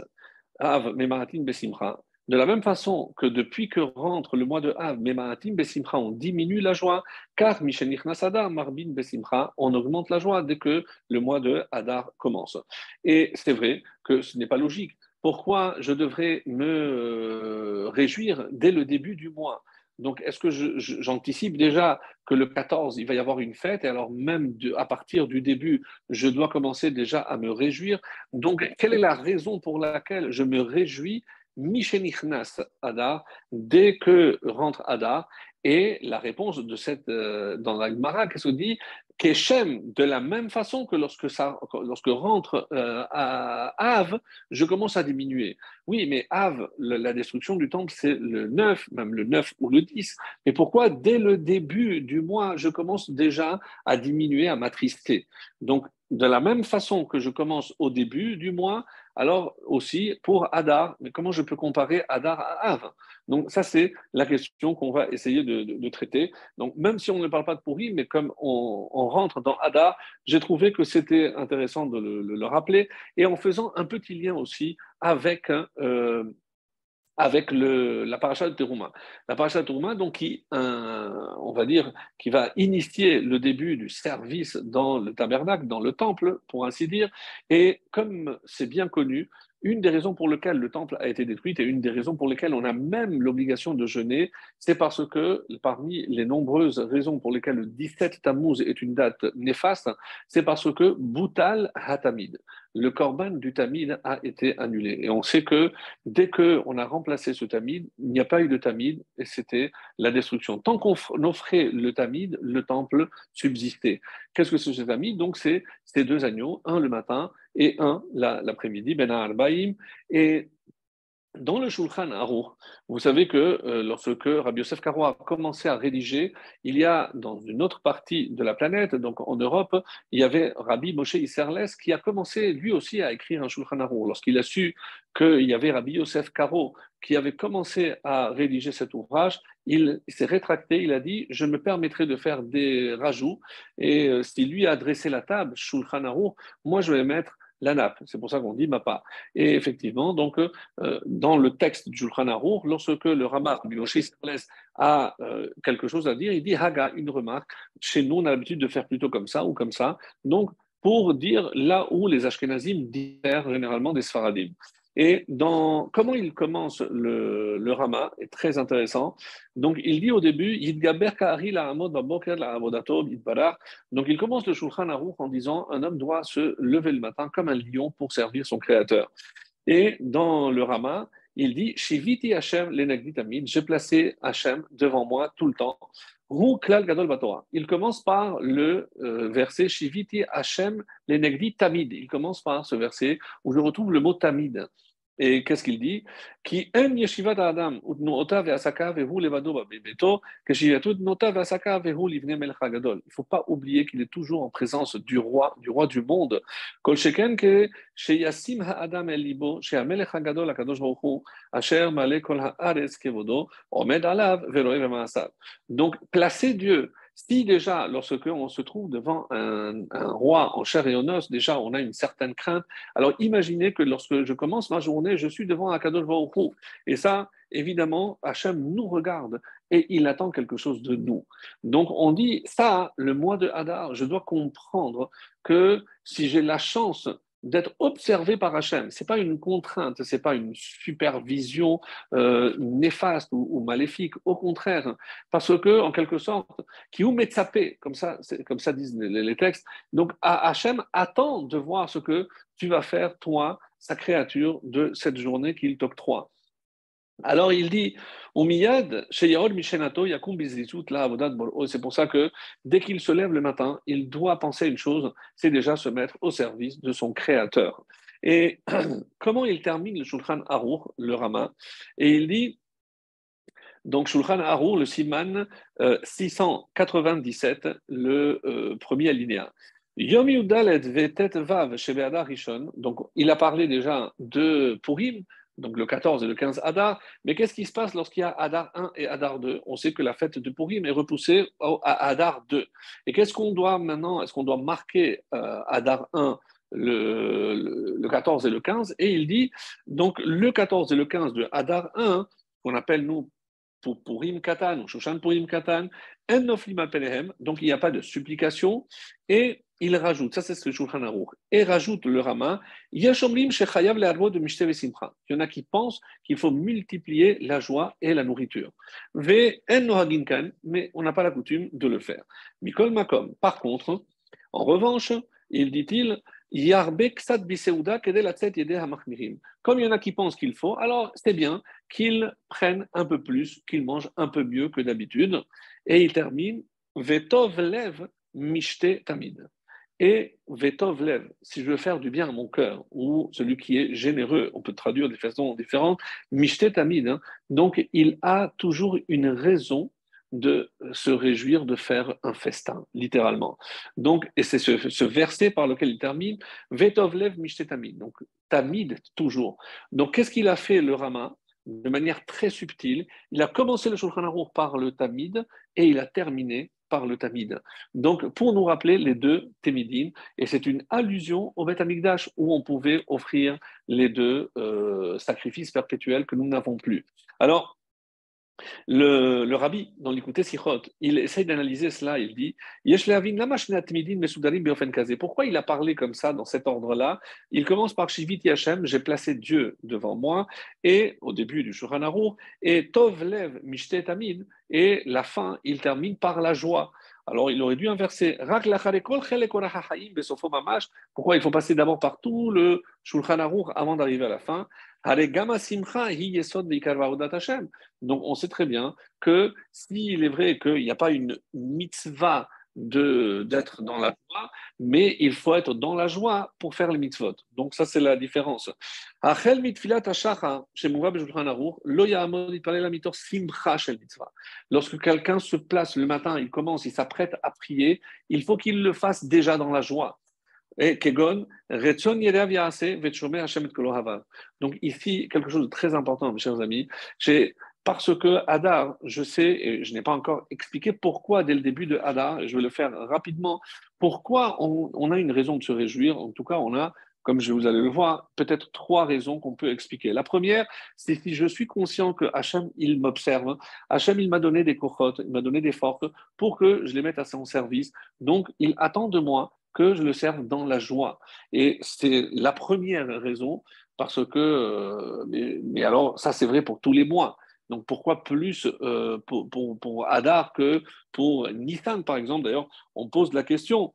Av Memaratin Besimcha. De la même façon que depuis que rentre le mois de Av, Memaratim Besimcha, on diminue la joie, car Mishenichnas Adar Marbin Besimcha, on augmente la joie dès que le mois de Adar commence. Et c'est vrai que ce n'est pas logique. Pourquoi je devrais me réjouir dès le début du mois? Donc, est-ce que j'anticipe déjà que le 14, il va y avoir une fête, et alors même à partir du début, je dois commencer déjà à me réjouir? Donc, quelle est la raison pour laquelle je me réjouis Mishenichnas Adar, dès que rentre Adar? Et la réponse de dans la Gemara, qu'est-ce qu'on dit? Keshem, de la même façon que lorsque rentre à Av, je commence à diminuer. Oui, mais Av, la destruction du temple, c'est le 9, même le 9 ou le 10. Mais pourquoi, dès le début du mois, je commence déjà à diminuer, à m'attrister? Donc, de la même façon que je commence au début du mois, alors aussi pour Adar. Mais comment je peux comparer Adar à Av? Donc, ça, c'est la question qu'on va essayer de traiter. Donc, même si on ne parle pas de pourri, mais comme on rentre dans Hadar, j'ai trouvé que c'était intéressant de le rappeler, et en faisant un petit lien aussi avec la paracha de Teruma. La paracha de Teruma, donc, on va dire, qui va initier le début du service dans le tabernacle, dans le temple, pour ainsi dire. Et comme c'est bien connu, une des raisons pour lesquelles le temple a été détruit et une des raisons pour lesquelles on a même l'obligation de jeûner, c'est parce que parmi les nombreuses raisons pour lesquelles le 17 Tammuz est une date néfaste, c'est parce que Boutal Hatamid, le korban du Tamid a été annulé. Et on sait que dès qu'on a remplacé ce tamid, il n'y a pas eu de tamid et c'était la destruction. Tant qu'on offrait le tamid, le temple subsistait. Qu'est-ce que c'est ce tamid? Donc c'est ces deux agneaux, un le matin et un l'après-midi, ben arbaïm. Et dans le Shulchan Aruch, vous savez que lorsque Rabbi Yosef Karo a commencé à rédiger, il y a dans une autre partie de la planète, donc en Europe, il y avait Rabbi Moshe Isserles qui a commencé lui aussi à écrire un Shulchan Aruch. Lorsqu'il a su qu'il y avait Rabbi Yosef Karo qui avait commencé à rédiger cet ouvrage, il s'est rétracté, il a dit « je me permettrai de faire des rajouts et si lui a dressé la table, Shulchan Aruch, moi je vais mettre la nappe ». C'est pour ça qu'on dit « mappa ». Et effectivement, donc, dans le texte du Shulchan Aruch, lorsque le Rama Moshe a quelque chose à dire, il dit Haga, une remarque. Chez nous, on a l'habitude de faire plutôt comme ça ou comme ça. Donc, pour dire là où les Ashkenazim diffèrent généralement des Sfaradim. Et comment il commence le Rama est très intéressant. Donc, il dit au début Yidgaber ka'ari la'amod baboker la'avodato yitbarach. Donc, il commence le Shulchan Aruch en disant un homme doit se lever le matin comme un lion pour servir son Créateur. Et dans le Rama, il dit Shiviti Hashem lenagdi tamid, j'ai placé Hashem devant moi tout le temps. Ru klal gadol batorah. Il commence par le verset Shiviti Hashem lenagdi tamid. Il commence par ce verset où je retrouve le mot tamid. Et qu'est-ce qu'il dit? Qui en yeshivat adam utnuota ve'asaka vehu levado bebeto keshivatu utnuota ve'asaka vehu livne melech hagadol. Il ne faut pas oublier qu'il est toujours en présence du roi du monde. Kol sheken ke sheyasim ha'adam el libo she'amelech hagadol hakadosh baruch hu asher male kol ha'aretz kevodo omed alav ve'roe ve'maasav. Donc placer Dieu. Si déjà, lorsque on se trouve devant un roi en chair et en os, déjà on a une certaine crainte. Alors imaginez que lorsque je commence ma journée, je suis devant Akadosh Baruch Hu. Et ça, évidemment, Hachem nous regarde et il attend quelque chose de nous. Donc on dit, ça, le mois de Hadar, je dois comprendre que si j'ai la chance d'être observé par Hachem, ce n'est pas une contrainte, ce n'est pas une supervision néfaste ou maléfique, au contraire, parce que, en quelque sorte, qui ou metzapé, comme ça disent les textes, donc Hachem attend de voir ce que tu vas faire, toi, sa créature, de cette journée qu'il t'octroie. Alors il dit, c'est pour ça que dès qu'il se lève le matin, il doit penser à une chose, c'est déjà se mettre au service de son créateur. Et comment il termine le Shulchan Aruch, le Rama? Et il dit, donc Shulchan Aruch, le Siman 697, le premier alinéa. Yom Yudalet Vetet Vav Shebe'adar Rishon, donc il a parlé déjà de Purim, donc le 14 et le 15 Adar, mais qu'est-ce qui se passe lorsqu'il y a Adar 1 et Adar 2? On sait que la fête de Purim est repoussée à Adar 2. Et qu'est-ce qu'on doit maintenant? Est-ce qu'on doit marquer Adar 1 le 14 et le 15? Et il dit, donc le 14 et le 15 de Adar 1, qu'on appelle nous pour Purim Katan ou Shoshan Purim Katan, en noflim al penehem, donc il n'y a pas de supplication, et il rajoute, ça c'est ce que Shulchan Aruch, et rajoute le Rama, Yashomrim shechayav le'arbo de mishte vesimcha. Il y en a qui pensent qu'il faut multiplier la joie et la nourriture. Ve en nohagin kan, mais on n'a pas la coutume de le faire. Mikol makom. Par contre, en revanche, il dit-il, Yarbe ksat biseuda kedel atzet yedeh hamachmirim. Comme il y en a qui pensent qu'il faut, alors c'est bien qu'ils prennent un peu plus, qu'ils mangent un peu mieux que d'habitude. Et il termine, Vetov lev mishte tamid. Et vetov lev, si je veux faire du bien à mon cœur, ou celui qui est généreux, on peut traduire de façons différentes, mishte tamid, hein. Donc il a toujours une raison de se réjouir de faire un festin, littéralement. Donc, et c'est ce verset par lequel il termine, vetov lev mishte tamid. Donc tamid, toujours. Donc qu'est-ce qu'il a fait le Rama? De manière très subtile, il a commencé le Shulchan Aruch par le tamid et il a terminé par le tamid. Donc, pour nous rappeler les deux Temidim, et c'est une allusion au Beth Amikdash où on pouvait offrir les deux sacrifices perpétuels que nous n'avons plus. Alors, le rabbi, dans l'écouté Sichot, il essaye d'analyser cela. Il dit pourquoi il a parlé comme ça dans cet ordre-là? Il commence par Shiviti Hashem, j'ai placé Dieu devant moi, et au début du Shulchan Aruch, et Tov Lev Mishte Tamid, et la fin, il termine par la joie. Alors, il aurait dû inverser. Pourquoi il faut passer d'abord par tout le Shulchan Aruch avant d'arriver à la fin? Donc, on sait très bien que s'il est vrai qu'il n'y a pas une mitzvah d'être dans la joie, mais il faut être dans la joie pour faire les mitzvot. Donc, ça, c'est la différence. Lorsque quelqu'un se place le matin, il commence, il s'apprête à prier, il faut qu'il le fasse déjà dans la joie. Et Kegon, donc ici, quelque chose de très important, mes chers amis, parce que Hadar, je sais, et je n'ai pas encore expliqué pourquoi dès le début de Hadar, et je vais le faire rapidement, pourquoi on a une raison de se réjouir, en tout cas on a, comme vous allez le voir, peut-être trois raisons qu'on peut expliquer. La première, c'est si je suis conscient que Hachem, il m'observe, Hachem, il m'a donné des kochot, il m'a donné des forces pour que je les mette à son service, donc il attend de moi que je le serve dans la joie. Et c'est la première raison, parce que, mais alors, ça c'est vrai pour tous les mois. Donc pourquoi plus pour Hadar que pour Nissan, par exemple? D'ailleurs, on pose la question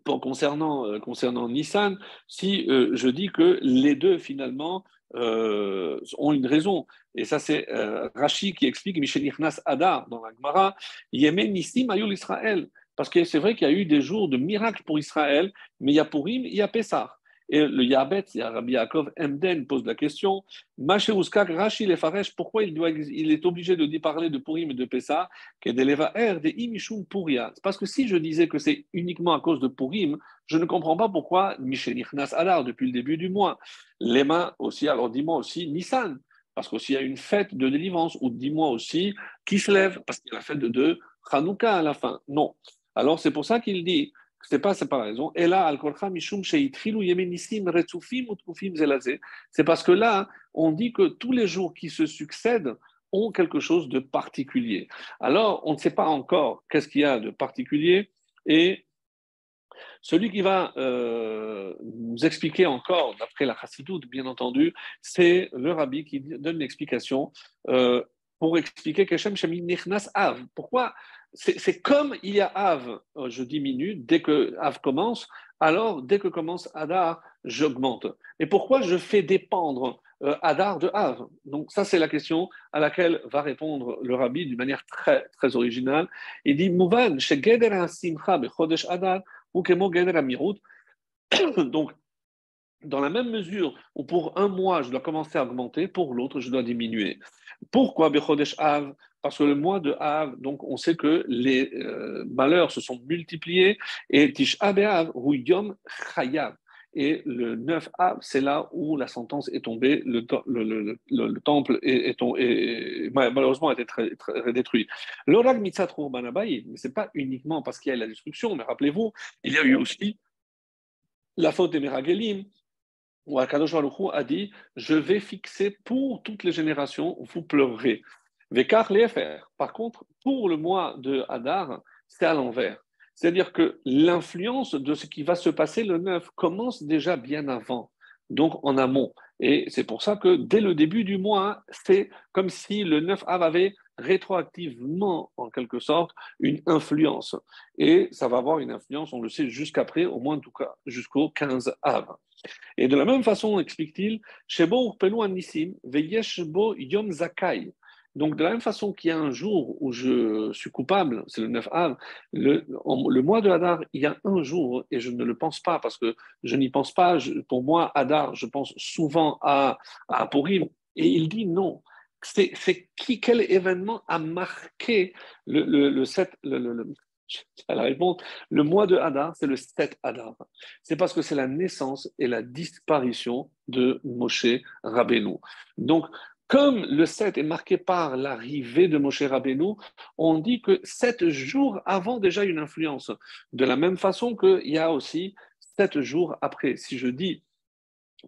concernant Nissan, si je dis que les deux, finalement, ont une raison. Et ça, c'est Rashi qui explique, Mishenichnas Hadar, dans la Gemara, Yemen Nissim Ayul Israël. Parce que c'est vrai qu'il y a eu des jours de miracles pour Israël, mais il y a Purim, il y a Pessah. Et le Yabet, il y a Rabbi Yaakov Emden pose la question, Masheuskak Rashi Lefaresh, pourquoi il est obligé de parler de Purim et de Pessah, que de Leva Er, de Imishum Puria? Parce que si je disais que c'est uniquement à cause de Purim, je ne comprends pas pourquoi Mishenichnas Adar depuis le début du mois. Lema aussi, alors dis-moi aussi Nissan, parce qu'aussi il y a une fête de délivrance, ou dis-moi aussi Kislev, parce qu'il y a la fête de Hanouka à la fin. Non. Alors c'est pour ça qu'il dit, c'est pas raison. Et là, al-Korcha mishum sheitchilu yemenissim retzufim utkufim zelazé. C'est parce que là, on dit que tous les jours qui se succèdent ont quelque chose de particulier. Alors, on ne sait pas encore qu'est-ce qu'il y a de particulier, et celui qui va nous expliquer encore, d'après la Chassidoute, bien entendu, c'est le rabbi qui donne l'explication pour expliquer que Shem Shemim Nichnas Av. Pourquoi? C'est comme il y a Av, je diminue, dès que Av commence, alors dès que commence Adar, j'augmente. Et pourquoi je fais dépendre Adar de Av? Donc ça, c'est la question à laquelle va répondre le rabbi d'une manière très, très originale. Il dit, Mouvan, Shegeder Simcha Bechodesh Adar, ou Kemo Geder Amirut. Donc, dans la même mesure où pour un mois, je dois commencer à augmenter, pour l'autre, je dois diminuer. Pourquoi Bechodesh Av? Parce que le mois de Av, donc on sait que les malheurs se sont multipliés, et Tisha B'Av, ou Yom Chayav. Et le 9 Av, c'est là où la sentence est tombée, le temple malheureusement a été très détruit. L'Orag Mitzat Banabaï, mais ce n'est pas uniquement parce qu'il y a la destruction, mais rappelez-vous, il y a eu aussi la faute des Meragelim, où Akadosh Baruch Hu a dit, je vais fixer pour toutes les générations, vous pleurerez. Vekar Lefer. Par contre, pour le mois de Hadar, c'est à l'envers. C'est-à-dire que l'influence de ce qui va se passer le 9 commence déjà bien avant, donc en amont. Et c'est pour ça que dès le début du mois, c'est comme si le 9 Av avait rétroactivement, en quelque sorte, une influence. Et ça va avoir une influence, on le sait, jusqu'après, au moins en tout cas, jusqu'au 15 Av. Et de la même façon, explique-t-il, Shebo urpelu anissim, veyesh bo yom zakai. Donc, de la même façon qu'il y a un jour où je suis coupable, c'est le 9 Av, le mois de Hadar, il y a un jour, et je ne le pense pas parce que je n'y pense pas. Pour moi, Hadar, je pense souvent à Purim. Et il dit non. Quel événement a marqué le 7, la réponse, le mois de Hadar, c'est le 7 Hadar. C'est parce que c'est la naissance et la disparition de Moshe Rabbeinu. Donc, comme le 7 est marqué par l'arrivée de Moshe Rabbeinu, on dit que 7 jours avant déjà une influence. De la même façon qu'il y a aussi 7 jours après. Si je dis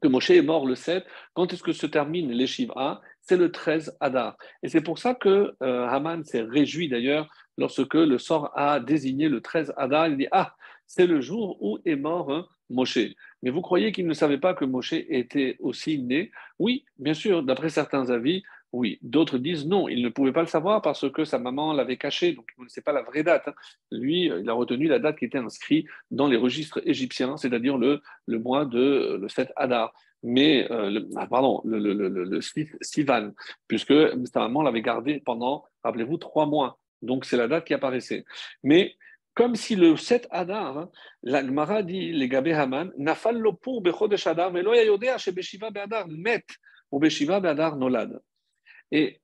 que Moshe est mort le 7, quand est-ce que se termine les Shiva? C'est le 13 Hadar. Et c'est pour ça que Haman s'est réjoui d'ailleurs lorsque le sort a désigné le 13 Hadar. Il dit, ah, c'est le jour où est mort Moshe. Mais vous croyez qu'il ne savait pas que Moshe était aussi né? Oui, bien sûr, d'après certains avis, oui. D'autres disent non, il ne pouvait pas le savoir parce que sa maman l'avait caché, donc il ne sait pas la vraie date. Lui, il a retenu la date qui était inscrite dans les registres égyptiens, c'est-à-dire le mois de le 7 Hadar, mais pardon, le Sivan, puisque sa maman l'avait gardé pendant, rappelez-vous, 3 mois. Donc c'est la date qui apparaissait. Mais comme si le 7 Hadar, hein, la Gemara dit, les Gabé Haman, Nafal lo pour bechodesh Hadar, mais lo yayodea shebeshiva be'Hadar met, ou beshiva be'Hadar nolad. Et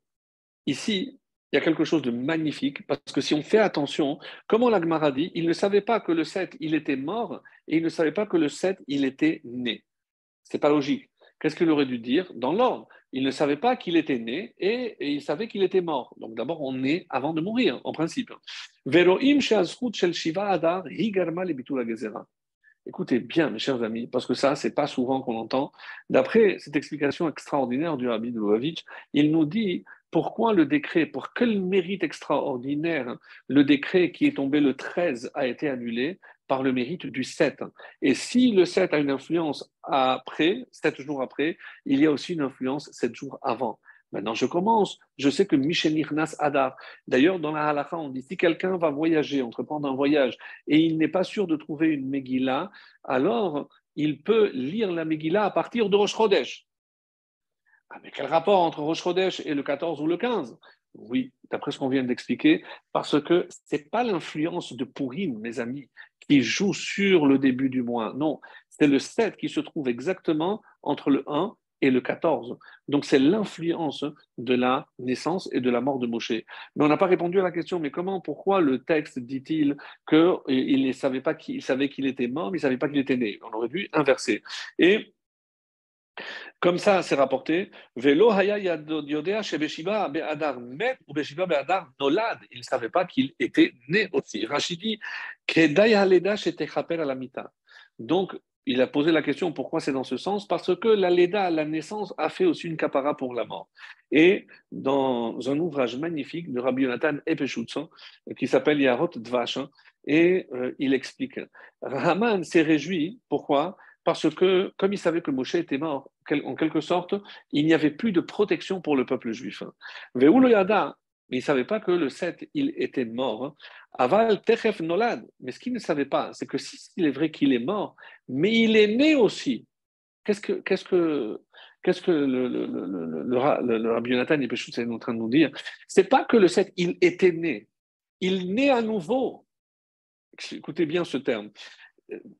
ici, il y a quelque chose de magnifique, parce que si on fait attention, comment la Gemara dit, il ne savait pas que le 7 il était mort, et il ne savait pas que le 7 il était né. C'est pas logique. Qu'est-ce qu'il aurait dû dire dans l'ordre? Il ne savait pas qu'il était né et il savait qu'il était mort. Donc d'abord, on naît avant de mourir, en principe. Veroim she'azchut shel shiva adar hi garma lebitul hagezerah. Écoutez bien, mes chers amis, parce que ça, c'est pas souvent qu'on entend. D'après cette explication extraordinaire du Rabbi de Lubavitch, il nous dit pourquoi le décret, pour quel mérite extraordinaire le décret qui est tombé le 13 a été annulé par le mérite du 7. Et si le 7 a une influence après, 7 jours après, il y a aussi une influence 7 jours avant. Maintenant, je commence. Je sais que Mishenirnas Adar. D'ailleurs, dans la halakha, on dit si quelqu'un va voyager, entreprendre un voyage, et il n'est pas sûr de trouver une Megillah, alors il peut lire la Megillah à partir de Rosh Chodesh. Ah, mais quel rapport entre Rosh Chodesh et le 14 ou le 15? Oui, d'après ce qu'on vient d'expliquer, parce que ce n'est pas l'influence de Purim, mes amis, qui joue sur le début du mois. Non, c'est le 7 qui se trouve exactement entre le 1 et le 14. Donc c'est l'influence de la naissance et de la mort de Moshe. Mais on n'a pas répondu à la question, mais comment, pourquoi le texte dit-il qu'il ne savait pas qu'il savait qu'il était mort, mais il ne savait pas qu'il était né? On aurait dû inverser. Et comme ça, c'est rapporté. Velo haya yodea shebeshiva be'adar met ou beshiva be'adar nolad. Il ne savait pas qu'il était né aussi. Rachid dit kedai haleda shetechaper alamita. Donc, il a posé la question pourquoi c'est dans ce sens? Parce que la leda, la naissance, a fait aussi une capara pour la mort. Et dans un ouvrage magnifique de Rabbi Yonatan Epeshutz, qui s'appelle Yarot Dvash, et il explique. Haman s'est réjoui. Pourquoi? Parce que, comme il savait que Moshe était mort, en quelque sorte, il n'y avait plus de protection pour le peuple juif. Ve'ulo yada, mais il ne savait pas que le 7, il était mort. Aval techef nolad. Mais ce qu'il ne savait pas, c'est que s'il est vrai qu'il est mort, mais il est né aussi. Qu'est-ce que le Rabbi Yonatan Yepeshut est en train de nous dire? C'est pas que le 7, il était né. Il naît à nouveau. Écoutez bien ce terme.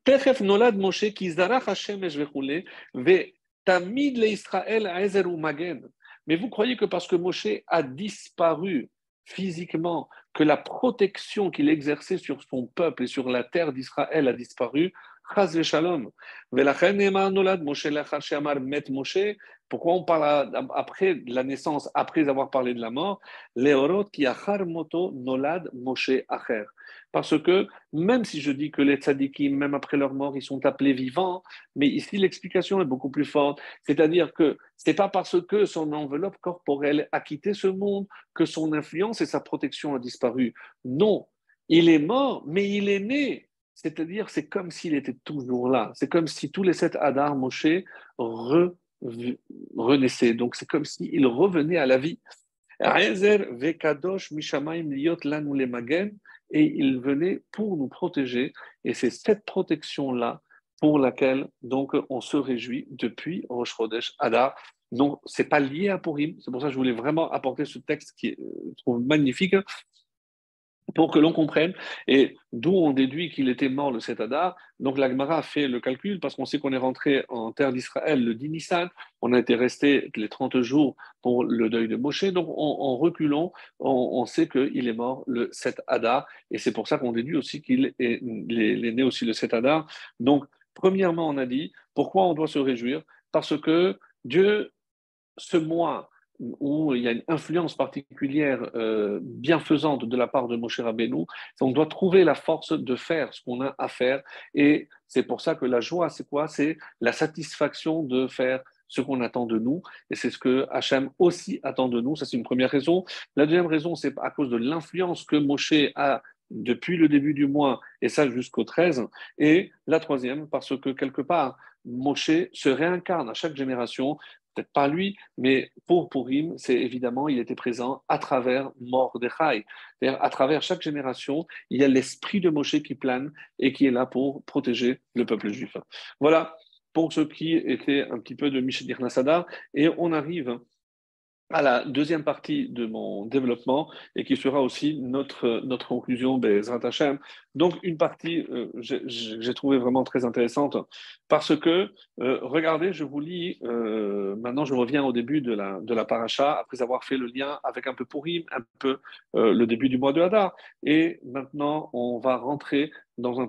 תכף נולד משה כי זרח השמש וכולי, ותמיד לישראל עזר ומגן. Mais vous croyez que parce que Moshe a disparu physiquement, que la protection qu'il exerçait sur son peuple et sur la terre d'Israël a disparu, chas v'shalom. ולכן נאמר נולד משה לאחר שאמר מת משה. Pourquoi on parle après la naissance, après avoir parlé de la mort? Leorot ki achar moto nolad Moshe acher. Parce que même si je dis que les tzadikim, même après leur mort, ils sont appelés vivants, mais ici l'explication est beaucoup plus forte. C'est-à-dire que ce n'est pas parce que son enveloppe corporelle a quitté ce monde que son influence et sa protection a disparu. Non, il est mort, mais il est né. C'est-à-dire, c'est comme s'il était toujours là. C'est comme si tous les 7 Hadar, Moshe, renaissaient. Donc, c'est comme s'il revenait à la vie. Et il venait pour nous protéger. Et c'est cette protection-là pour laquelle donc on se réjouit depuis Rosh Chodesh Hadar. Donc, ce n'est pas lié à Purim. C'est pour ça que je voulais vraiment apporter ce texte qui est, je trouve magnifique pour que l'on comprenne, et d'où on déduit qu'il était mort le 7 Adar. Donc la Gemara a fait le calcul, parce qu'on sait qu'on est rentré en terre d'Israël le 10 Nissan, on a été resté les 30 jours pour le deuil de Moshe, donc en reculant, on sait qu'il est mort le 7 Adar, et c'est pour ça qu'on déduit aussi il est né aussi le 7 Adar. Donc, premièrement, on a dit, pourquoi on doit se réjouir? Parce que Dieu, ce mois où il y a une influence particulière bienfaisante de la part de Moshe Rabbeinu, on doit trouver la force de faire ce qu'on a à faire. Et c'est pour ça que la joie, c'est quoi? C'est la satisfaction de faire ce qu'on attend de nous. Et c'est ce que Hachem aussi attend de nous. Ça, c'est une première raison. La deuxième raison, c'est à cause de l'influence que Moshe a depuis le début du mois, et ça jusqu'au 13. Et la troisième, parce que quelque part, Moshe se réincarne à chaque génération, peut-être pas lui, mais pour Purim, c'est évidemment, il était présent à travers Mordechai. C'est-à-dire, à travers chaque génération, il y a l'esprit de Moshe qui plane et qui est là pour protéger le peuple juif. Voilà pour ce qui était un petit peu de Mishédir Nassada. Et on arrive à la deuxième partie de mon développement et qui sera aussi notre conclusion Bezrat Hashem. Donc, une partie j'ai trouvé vraiment très intéressante parce que, regardez, je vous lis, maintenant je reviens au début de la paracha, après avoir fait le lien avec un peu Purim, un peu le début du mois de Hadar. Et maintenant, on va rentrer dans un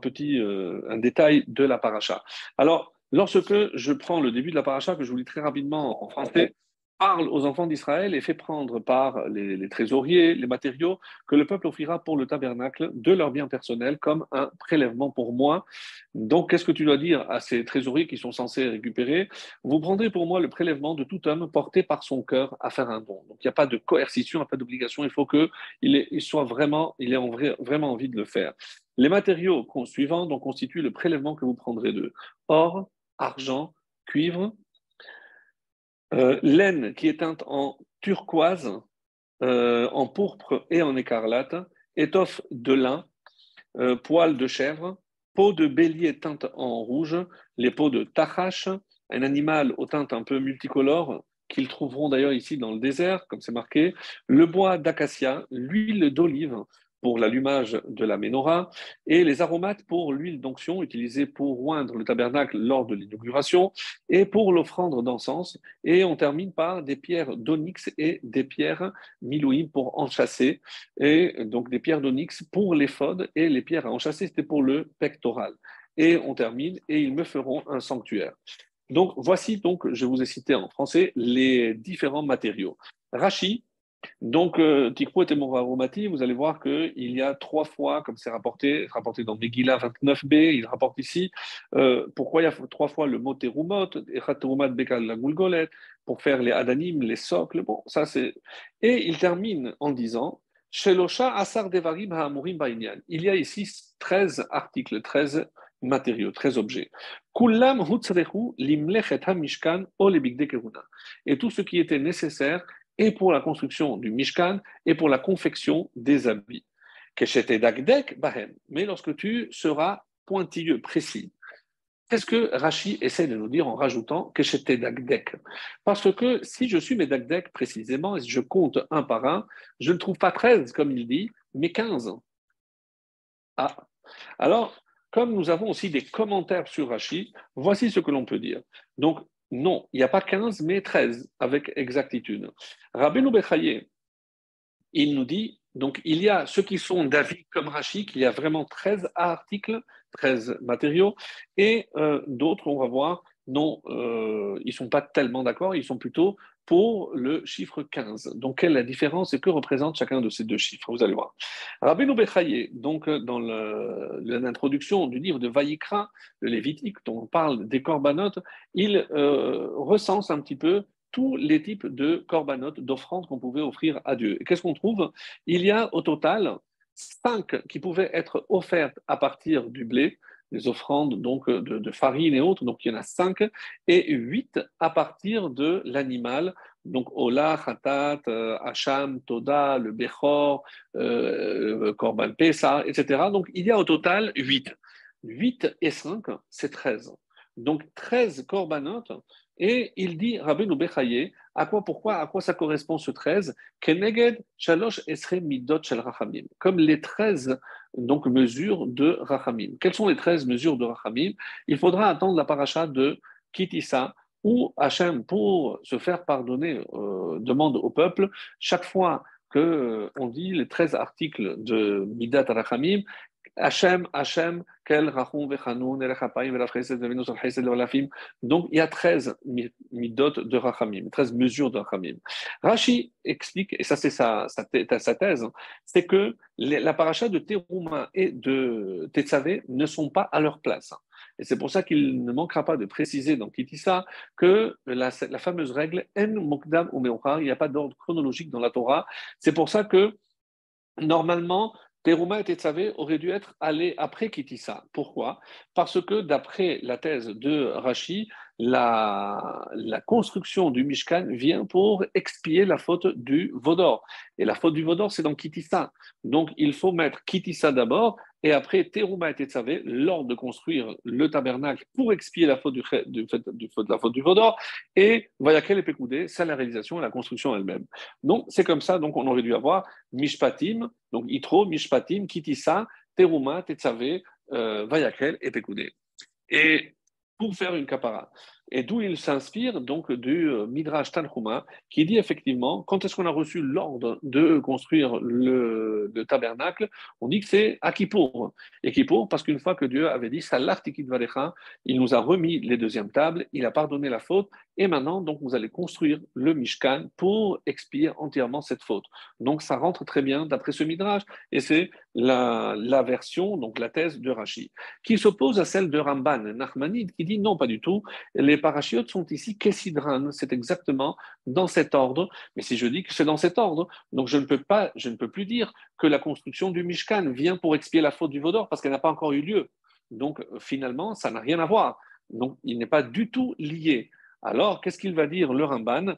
détail de la paracha. Alors, lorsque je prends le début de la paracha, que je vous lis très rapidement en français, parle aux enfants d'Israël et fait prendre par les trésoriers les matériaux que le peuple offrira pour le tabernacle de leurs biens personnels comme un prélèvement pour moi. Donc, qu'est-ce que tu dois dire à ces trésoriers qui sont censés récupérer? Vous prendrez pour moi le prélèvement de tout homme porté par son cœur à faire un don. Donc, il n'y a pas de coercition, il n'y a pas d'obligation. Il faut qu'il soit vraiment, il ait vraiment envie de le faire. Les matériaux suivants donc, constituent le prélèvement que vous prendrez de or, argent, cuivre, laine qui est teinte en turquoise, en pourpre et en écarlate, étoffe de lin, poils de chèvre, peau de bélier teinte en rouge, les peaux de tachash, un animal aux teintes un peu multicolores, qu'ils trouveront d'ailleurs ici dans le désert, comme c'est marqué, le bois d'acacia, l'huile d'olive pour l'allumage de la menorah, et les aromates pour l'huile d'onction utilisée pour oindre le tabernacle lors de l'inauguration, et pour l'offrande d'encens, et on termine par des pierres d'onyx et des pierres milouïm pour enchâsser, et donc des pierres d'onyx pour l'éphod, et les pierres à enchâsser, c'était pour le pectoral. Et on termine, et ils me feront un sanctuaire. Donc, voici, donc, je vous ai cité en français les différents matériaux. Rachi, donc, Tikrou et Temora-Aromati, vous allez voir qu'il y a 3 fois, comme c'est rapporté dans Megillah 29b, il rapporte ici, pourquoi il y a 3 fois le mot Terumot, Echat Terumat Bekal la Gulgolet, pour faire les Adanim, les socles, bon, ça c'est. Et il termine en disant, Shelosha Asar Devarim Ha'amurim Ba'inyan. Il y a ici 13 articles, 13 matériaux, 13 objets. Kullam Hutzrehu Limlechet HaMishkan O Lebigde Kehuna. Et tout ce qui était nécessaire et pour la construction du Mishkan et pour la confection des habits. Mais lorsque tu seras pointilleux, précis, qu'est-ce que Rashi essaie de nous dire en rajoutant dagdek? Parce que si je suis mes dagdek précisément, et si je compte un par un, je ne trouve pas 13 comme il dit, mais 15. Ah, alors, comme nous avons aussi des commentaires sur Rashi, voici ce que l'on peut dire. Donc, non, il n'y a pas 15, mais 13, avec exactitude. Rabbeinu Bechaye, il nous dit, donc il y a ceux qui sont d'avis comme Rashi, qu'il y a vraiment 13 articles, 13 matériaux, et d'autres, on va voir, non, ils ne sont pas tellement d'accord, ils sont plutôt pour le chiffre 15. Donc, quelle est la différence et que représente chacun de ces deux chiffres? Vous allez voir. Rabbeinu Bechaye, donc dans l'introduction du livre de Vayikra, le Lévitique, dont on parle des corbanotes, il recense un petit peu tous les types de corbanotes, d'offrandes qu'on pouvait offrir à Dieu. Et qu'est-ce qu'on trouve? Il y a au total 5 qui pouvaient être offertes à partir du blé, des offrandes donc de farine et autres, donc il y en a 5, et 8 à partir de l'animal, donc Ola, Khatat, Hacham, Toda, le Bechor, Korban Pesa, etc. Donc il y a au total 8. 8 et 5, c'est 13. Donc 13 corbanotes Et il dit, Rabbeinu Bechaye, à quoi ça correspond ce 13? Keneged Shalosh Esre Midot Shel Rachamim, comme les 13 donc, mesures de Rachamim. Quelles sont les 13 mesures de Rachamim? Il faudra attendre la paracha de Kitissa, où Hachem, pour se faire pardonner, demande au peuple, chaque fois qu'on dit les 13 articles de Midat Rachamim, Hachem, Hachem, Kel, Rachum, Vechanun, Elechapayim, Velachesed, Vevenus, Alchesed, Leolafim. Donc, il y a 13 midot de Rachamim, 13 mesures de Rachamim. Rashi explique, et ça c'est sa thèse, c'est que la paracha de Teruma et de Tetzavé ne sont pas à leur place. Et c'est pour ça qu'il ne manquera pas de préciser dans Kitissa que la fameuse règle En Mokdam ou Meochar, il n'y a pas d'ordre chronologique dans la Torah. C'est pour ça que normalement, Teruma et Tetzavé auraient dû être allés après Kitissa. Pourquoi? Parce que d'après la thèse de Rashi, la construction du Mishkan vient pour expier la faute du Vaudor. Et la faute du Vaudor, c'est dans Kitissa. Donc, il faut mettre Kitissa d'abord, et après Teruma et Tetzavé, l'ordre de construire le tabernacle pour expier la faute de la faute du Vaudor, et Vayakel et Pekoudé, c'est la réalisation et la construction elle-même. Donc, c'est comme ça, donc on aurait dû avoir Mishpatim, donc Itro, Mishpatim, Kitissa, Teruma, Tetzavé, Vayakel et Pekoudé. Et pour faire une kapara. Et d'où il s'inspire donc du Midrash Tanhuma, qui dit effectivement, quand est-ce qu'on a reçu l'ordre de construire le tabernacle, on dit que c'est à Kippour. Et Kippour, parce qu'une fois que Dieu avait dit, Salar Tikit Varecha, il nous a remis les deuxièmes tables, il a pardonné la faute, et maintenant, donc, vous allez construire le Mishkan pour expier entièrement cette faute. Donc, ça rentre très bien d'après ce Midrash, et c'est la version, donc la thèse de Rashi, qui s'oppose à celle de Ramban Nachmanide, qui dit non, pas du tout. Les parachiotes sont ici Kessidran, c'est exactement dans cet ordre. Mais si je dis que c'est dans cet ordre, donc je ne peux plus dire que la construction du Mishkan vient pour expier la faute du Vaudor, parce qu'elle n'a pas encore eu lieu. Donc finalement, ça n'a rien à voir. Donc il n'est pas du tout lié. Alors, qu'est-ce qu'il va dire le Ramban?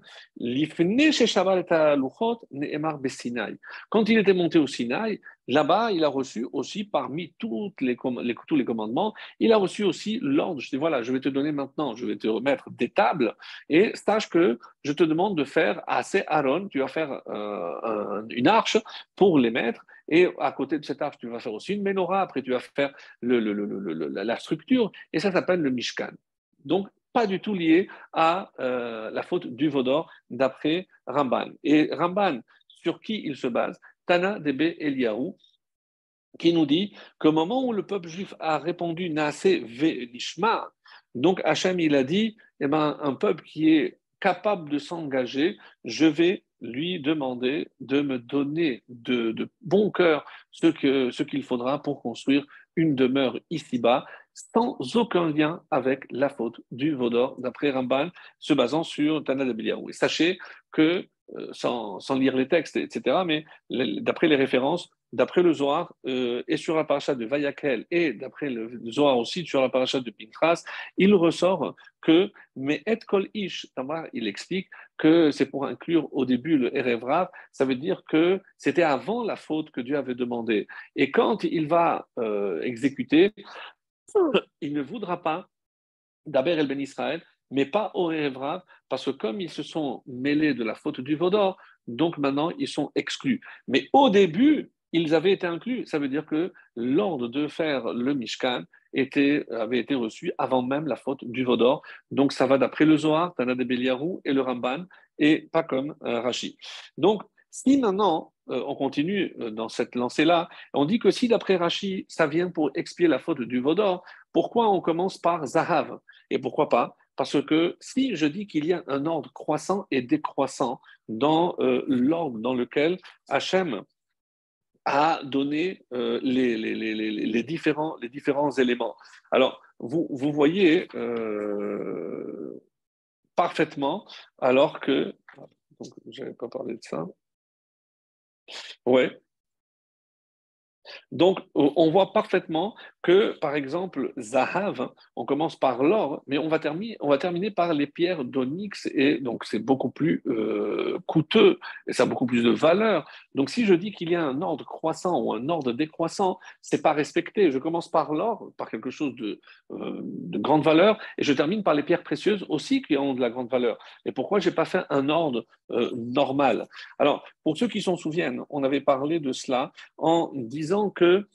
Quand il était monté au Sinaï, là-bas, il a reçu aussi, parmi tous les commandements, il a reçu aussi l'ordre. Je dis, voilà, je vais te donner maintenant, je vais te remettre des tables, et sache que je te demande de faire assez Aaron, tu vas faire une arche pour les mettre, et à côté de cette arche, tu vas faire aussi une menorah, après tu vas faire la structure, et ça s'appelle le Mishkan. Donc, pas du tout lié à la faute du Vaudor, d'après Ramban. Et Ramban, sur qui il se base? Tana Debe Eliyahu, qui nous dit qu'au moment où le peuple juif a répondu Naaseh ve'nishma, donc Hachem il a dit, eh ben, un peuple qui est capable de s'engager, je vais lui demander de me donner de bon cœur ce qu'il faudra pour construire une demeure ici-bas, sans aucun lien avec la faute du Vaudor, d'après Ramban, se basant sur Tana de Beliaou. Et sachez que, sans lire les textes, etc., mais d'après les références, d'après le Zohar, et sur la paracha de Vayakel, et d'après le Zohar aussi sur la paracha de Pinchas, il ressort que, mais et kol ish, Tamar, il explique que c'est pour inclure au début le Erev Rav, ça veut dire que c'était avant la faute que Dieu avait demandé. Et quand il va exécuter, il ne voudra pas d'Aber el Ben Israël, mais pas au Erev Rav, parce que comme ils se sont mêlés de la faute du Vaudor, donc maintenant ils sont exclus. Mais au début, ils avaient été inclus. Ça veut dire que l'ordre de faire le Mishkan avait été reçu avant même la faute du Vaudor. Donc ça va d'après le Zohar, Tana de Beliarou et le Ramban, et pas comme Rashi. Donc, si maintenant on continue dans cette lancée-là, on dit que si d'après Rashi, ça vient pour expier la faute du Vaudor, pourquoi on commence par Zahav? Et pourquoi pas? Parce que si je dis qu'il y a un ordre croissant et décroissant dans l'ordre dans lequel Hachem a donné les différents éléments. Alors, vous voyez parfaitement, alors que... Donc, je n'avais pas parlé de ça. Ouais. Donc, on voit parfaitement que, par exemple, Zahav, on commence par l'or, mais on va terminer par les pierres d'onyx, et donc c'est beaucoup plus coûteux, et ça a beaucoup plus de valeur. Donc, si je dis qu'il y a un ordre croissant ou un ordre décroissant, c'est pas respecté. Je commence par l'or, par quelque chose de grande valeur, et je termine par les pierres précieuses aussi qui ont de la grande valeur. Et pourquoi j'ai pas fait un ordre normal? Alors, pour ceux qui s'en souviennent, on avait parlé de cela en disant que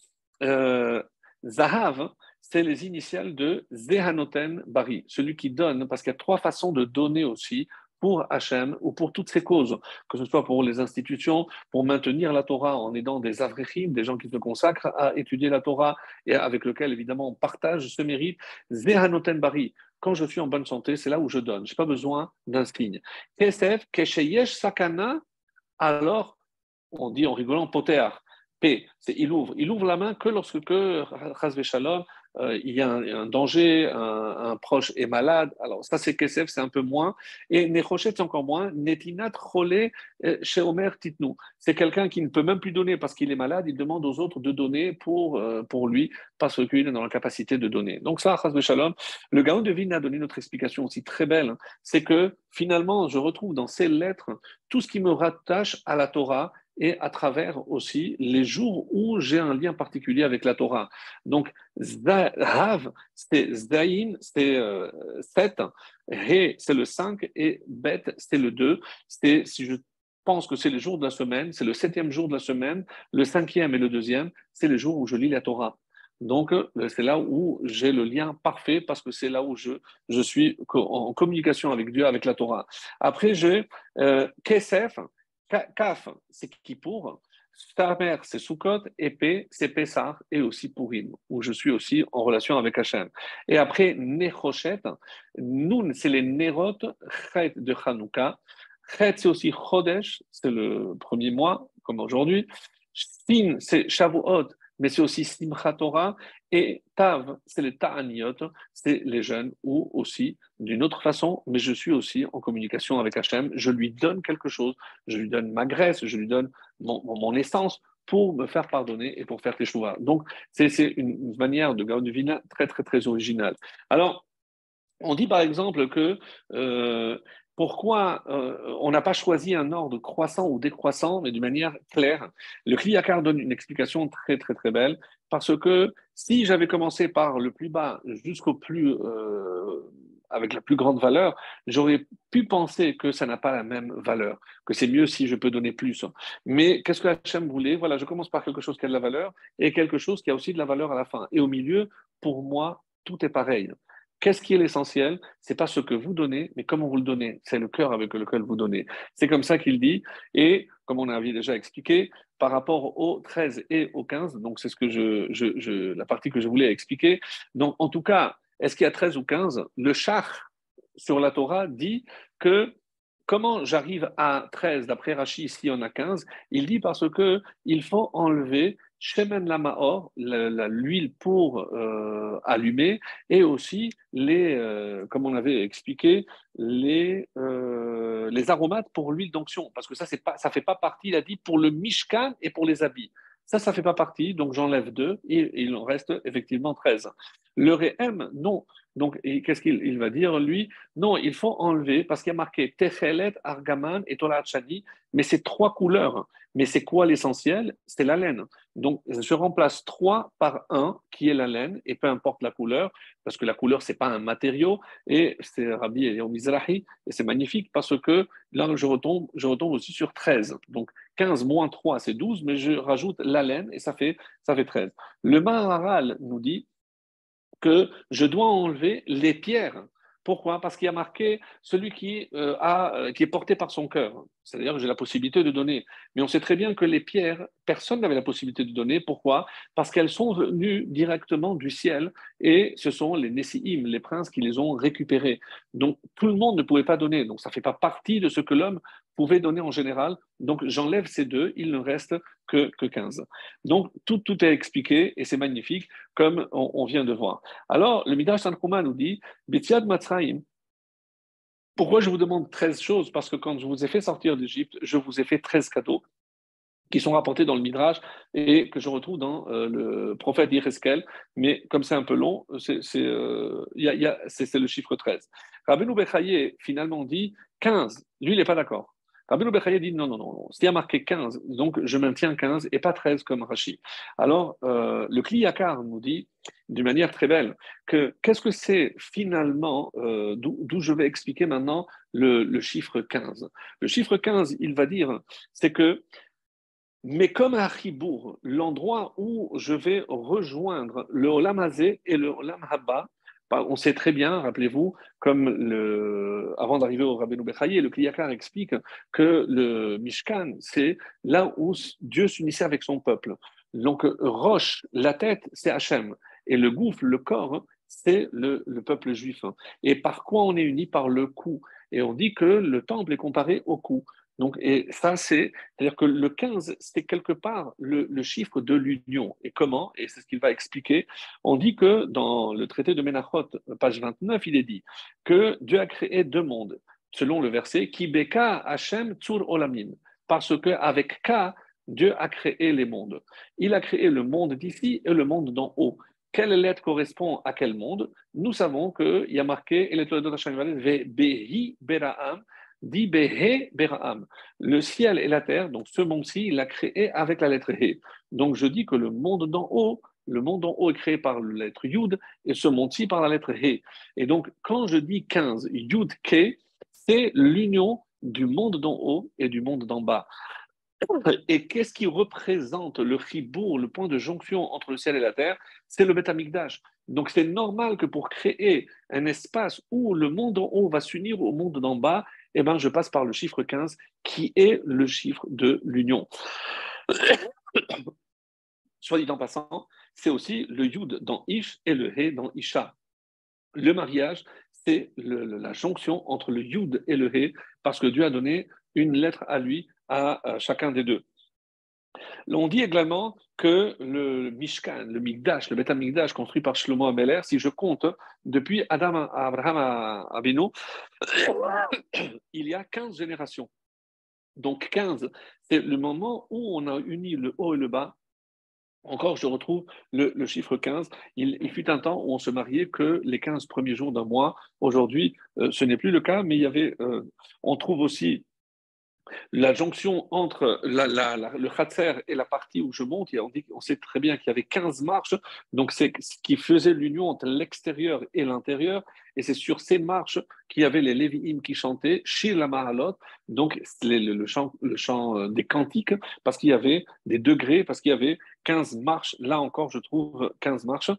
euh, Zahav, c'est les initiales de Zehanoten Bari, celui qui donne, parce qu'il y a trois façons de donner aussi pour Hachem ou pour toutes ces causes, que ce soit pour les institutions, pour maintenir la Torah en aidant des avrechim, des gens qui se consacrent à étudier la Torah et avec lesquels évidemment on partage ce mérite. Zehanoten Bari, quand je suis en bonne santé, c'est là où je donne. Je n'ai pas besoin d'un signe. Kesef, Kesheyesh Sakana, alors on dit en rigolant poter. P, c'est il ouvre la main que lorsque, chas v'shalom, il y a un danger, un proche est malade. Alors ça c'est kesef, c'est un peu moins. Et nechoshet, c'est encore moins. Netinat cholé chez Omer titnou. C'est quelqu'un qui ne peut même plus donner parce qu'il est malade. Il demande aux autres de donner pour lui parce qu'il est dans la capacité de donner. Donc ça, chas v'shalom. Le Gaon de Vilna a donné notre explication aussi très belle. Hein. C'est que finalement, je retrouve dans ces lettres tout ce qui me rattache à la Torah et à travers aussi les jours où j'ai un lien particulier avec la Torah. Donc, Zahav, c'est Zayin, c'est 7, He, c'est le 5, et Bet, c'est le 2. C'est, si je pense que c'est les jours de la semaine, c'est le septième jour de la semaine, le cinquième et le deuxième, c'est les jours où je lis la Torah. Donc, c'est là où j'ai le lien parfait parce que c'est là où je suis en communication avec Dieu, avec la Torah. Après, j'ai Kesef, Kaf, c'est Kippour. Stamer, c'est Sukkot, épée, c'est Pessah et aussi Purim, où je suis aussi en relation avec Hachem. Et après, Nechoshet, Nun, c'est les Nerot, Chet de Hanouka. Chet, c'est aussi Chodesh, c'est le premier mois, comme aujourd'hui. Sin, c'est Shavuot, mais c'est aussi Simchat Torah. Et Tav, c'est les Ta'aniot, c'est les jeunes, ou aussi d'une autre façon, mais je suis aussi en communication avec Hachem. Je lui donne quelque chose, je lui donne ma graisse, je lui donne mon essence pour me faire pardonner et pour faire teshuva. Donc, c'est une manière de Gaon de Vilna très, très, très originale. Alors, on dit par exemple que pourquoi on n'a pas choisi un ordre croissant ou décroissant, mais d'une manière claire. Le Kliyakar donne une explication très très très belle, parce que si j'avais commencé par le plus bas jusqu'au plus avec la plus grande valeur, j'aurais pu penser que ça n'a pas la même valeur, que c'est mieux si je peux donner plus. Mais qu'est-ce que Hachem voulait? Voilà, je commence par quelque chose qui a de la valeur et quelque chose qui a aussi de la valeur à la fin. Et au milieu, pour moi, tout est pareil. Qu'est-ce qui est l'essentiel? C'est pas ce que vous donnez, mais comment vous le donnez. C'est le cœur avec lequel vous donnez. C'est comme ça qu'il dit. Et comme on avait déjà expliqué, par rapport au 13 et au 15, donc c'est ce que la partie que je voulais expliquer. Donc, en tout cas, est-ce qu'il y a 13 ou 15? Le Shach sur la Torah dit que comment j'arrive à 13, d'après Rashi, ici on a 15, il dit parce que il faut enlever Shemen la Mahor, l'huile pour allumer, et aussi comme on avait expliqué, les aromates pour l'huile d'onction, parce que ça, ça fait pas partie, il a dit, pour le Mishkan et pour les habits. Ça fait pas partie, donc j'enlève deux, et il en reste effectivement 13. Le Rehem, non. Donc, qu'est-ce qu'il va dire, lui? Non, il faut enlever, parce qu'il y a marqué Techelet, Argaman et Tolat Shani, mais c'est trois couleurs. Mais c'est quoi l'essentiel? C'est la laine. Donc, je remplace 3 par un, qui est la laine, et peu importe la couleur, parce que la couleur, c'est pas un matériau, et c'est Rabbi Eliyahu Mizrahi, et c'est magnifique, parce que là, je retombe aussi sur 13. Donc, 15 moins 3, c'est 12, mais je rajoute la laine, et ça fait 13. Le Maharal nous dit que je dois enlever les pierres. Pourquoi? Parce qu'il y a marqué celui qui est porté par son cœur. C'est-à-dire que j'ai la possibilité de donner. Mais on sait très bien que les pierres, personne n'avait la possibilité de donner. Pourquoi? Parce qu'elles sont venues directement du ciel et ce sont les Nessiim, les princes qui les ont récupérées. Donc tout le monde ne pouvait pas donner. Donc ça ne fait pas partie de ce que l'homme pouvait donner en général. Donc j'enlève ces deux, il ne reste que 15. Donc tout est expliqué et c'est magnifique comme on vient de voir. Alors le Midrash Tanchuma nous dit, Betiad Matzraim, pourquoi je vous demande 13 choses? Parce que quand je vous ai fait sortir d'Égypte, je vous ai fait 13 cadeaux. qui sont rapportés dans le Midrash et que je retrouve dans le prophète Yecheskel, mais comme c'est un peu long, c'est le chiffre 13. Rabbeinu Bechaye finalement dit 15. Lui, il n'est pas d'accord. Rabbeinu Bechaye dit non, non, non, non. S'il y a marqué 15, donc je maintiens 15 et pas 13 comme Rashi. Alors, le Kli Yakar nous dit d'une manière très belle que qu'est-ce que c'est finalement, d'où je vais expliquer maintenant le chiffre 15. Le chiffre 15, il va dire, c'est que mais comme à Chibour, l'endroit où je vais rejoindre le Olam Hazé et le Olam Haba, on sait très bien, rappelez-vous, avant d'arriver au Rabbeinu Bechaye, le Kliyakar explique que le Mishkan, c'est là où Dieu s'unissait avec son peuple. Donc, Roche, la tête, c'est Hachem. Et le gouffre, le corps, c'est le peuple juif. Et par quoi on est unis? Par le cou. Et on dit que le temple est comparé au cou. Donc, et ça, c'est-à-dire que le 15, c'est quelque part le chiffre de l'union. Et comment? Et c'est ce qu'il va expliquer. On dit que dans le traité de Ménachot, page 29, il est dit que Dieu a créé deux mondes, selon le verset, Ki beka Hashem tzur olamim, parce qu'avec K, Dieu a créé les mondes. Il a créé le monde d'ici et le monde d'en haut. Quelle lettre correspond à quel monde? Nous savons qu'il y a marqué, et les Toledot Hashem Behi Beraam, dit Behe Beraam. Le ciel et la terre, donc ce monde-ci, il l'a créé avec la lettre He. Donc je dis que le monde d'en haut, est créé par la lettre Yud et ce monde-ci par la lettre He. Et donc quand je dis 15, Yud Ke, c'est l'union du monde d'en haut et du monde d'en bas. Et qu'est-ce qui représente le chibour, le point de jonction entre le ciel et la terre? C'est le Beth Amikdash. Donc c'est normal que pour créer un espace où le monde en haut va s'unir au monde d'en bas, eh ben, je passe par le chiffre 15 qui est le chiffre de l'union. Soit dit en passant, c'est aussi le Yud dans Ish et le He dans Isha. Le mariage, c'est la jonction entre le Yud et le He, parce que Dieu a donné une lettre à lui, à chacun des deux. On dit également que le Mishkan, le Mikdash, le Beth Amikdash construit par Shlomo Ameler, si je compte, depuis Adam à Abraham Avinu, il y a 15 générations. Donc 15, c'est le moment où on a uni le haut et le bas. Encore, je retrouve le chiffre 15. Il fut un temps où on se mariait que les 15 premiers jours d'un mois. Aujourd'hui, ce n'est plus le cas, mais on trouve aussi la jonction entre le Khatser et la partie où je monte. On sait très bien qu'il y avait 15 marches, donc c'est ce qui faisait l'union entre l'extérieur et l'intérieur. Et c'est sur ces marches qu'il y avait les Lévi'im qui chantaient, Shir la Mahalot, donc le chant des cantiques, parce qu'il y avait des degrés, parce qu'il y avait 15 marches. Là encore, je trouve 15 marches.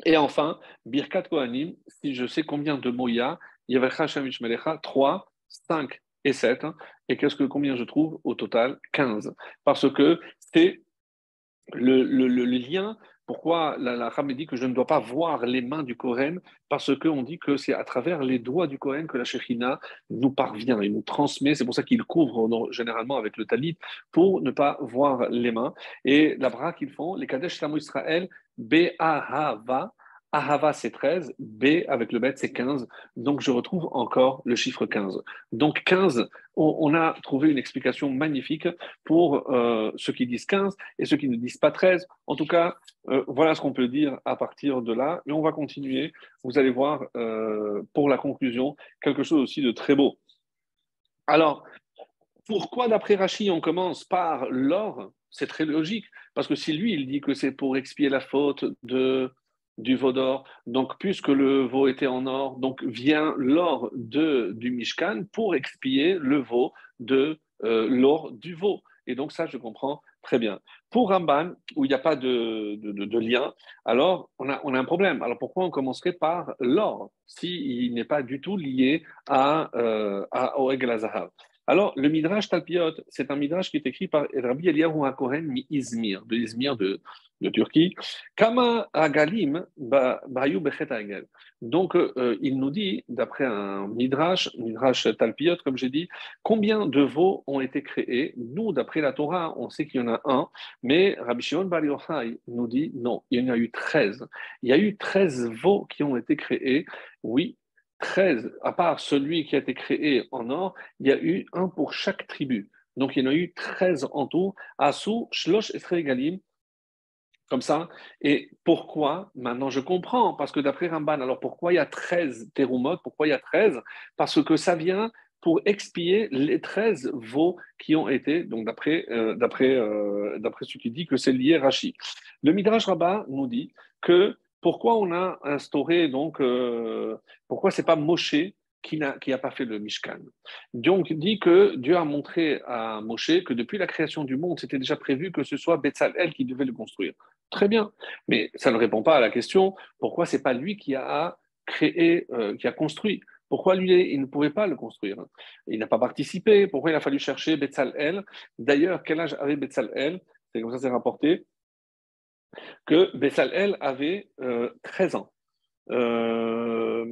Et enfin, Birkat Kohanim, si je sais combien de mots il y a, Hashem Ishmelecha, 3, 5 et 7. Et combien je trouve au total? 15. Parce que c'est le lien. Pourquoi la Rame dit que je ne dois pas voir les mains du Kohen? Parce qu'on dit que c'est à travers les doigts du Kohen que la Shekhinah nous parvient et nous transmet. C'est pour ça qu'il couvre généralement avec le talit pour ne pas voir les mains. Et la bra qu'ils font, les Kadesh Shamo Israël, Be'ahava. Ahava, c'est 13, B avec le bet, c'est 15. Donc, je retrouve encore le chiffre 15. Donc, 15, on a trouvé une explication magnifique pour ceux qui disent 15 et ceux qui ne disent pas 13. En tout cas, voilà ce qu'on peut dire à partir de là. Mais on va continuer. Vous allez voir, pour la conclusion, quelque chose aussi de très beau. Alors, pourquoi, d'après Rachi, on commence par l'or? C'est très logique. Parce que si lui, il dit que c'est pour expier la faute du veau d'or, donc puisque le veau était en or, donc vient l'or du Mishkan pour expier le veau de l'or du veau. Et donc ça, je comprends très bien. Pour Ramban, où il n'y a pas de lien, alors on a un problème. Alors pourquoi on commencerait par l'or, s'il n'est pas du tout lié au Egel HaZahav? Alors, le Midrash Talpiot, c'est un Midrash qui est écrit par Rabbi Eliyahu HaKohen mi-Izmir, de Turquie. Kama Agalim Bayu Bechet Hagel. Donc, il nous dit, d'après un Midrash Talpiot, comme j'ai dit, combien de veaux ont été créés. Nous, d'après la Torah, on sait qu'il y en a un, mais Rabbi Shimon Bar Yochai nous dit non, il y en a eu 13. Il y a eu 13 veaux qui ont été créés, oui, 13, à part celui qui a été créé en or, il y a eu un pour chaque tribu. Donc, il y en a eu 13 en tout. Asou, Shlosh et Galim, comme ça. Et pourquoi? Maintenant, je comprends, parce que d'après Ramban, alors pourquoi il y a 13 terumot? Pourquoi il y a 13? Parce que ça vient pour expier les 13 veaux qui ont été, donc d'après ce qui dit que c'est lié Rashi. Le Midrash Rabbah nous dit que pourquoi on a instauré, donc, pourquoi c'est pas Moshe qui a pas fait le Mishkan. Donc, il dit que Dieu a montré à Moshe que depuis la création du monde, c'était déjà prévu que ce soit Betzalel qui devait le construire. Très bien, mais ça ne répond pas à la question pourquoi c'est pas lui qui a créé, qui a construit. Pourquoi lui, il ne pouvait pas le construire? Il n'a pas participé. Pourquoi il a fallu chercher Betzalel? D'ailleurs, quel âge avait Betzalel? C'est comme ça c'est rapporté que Betzalel avait 13 ans. Euh,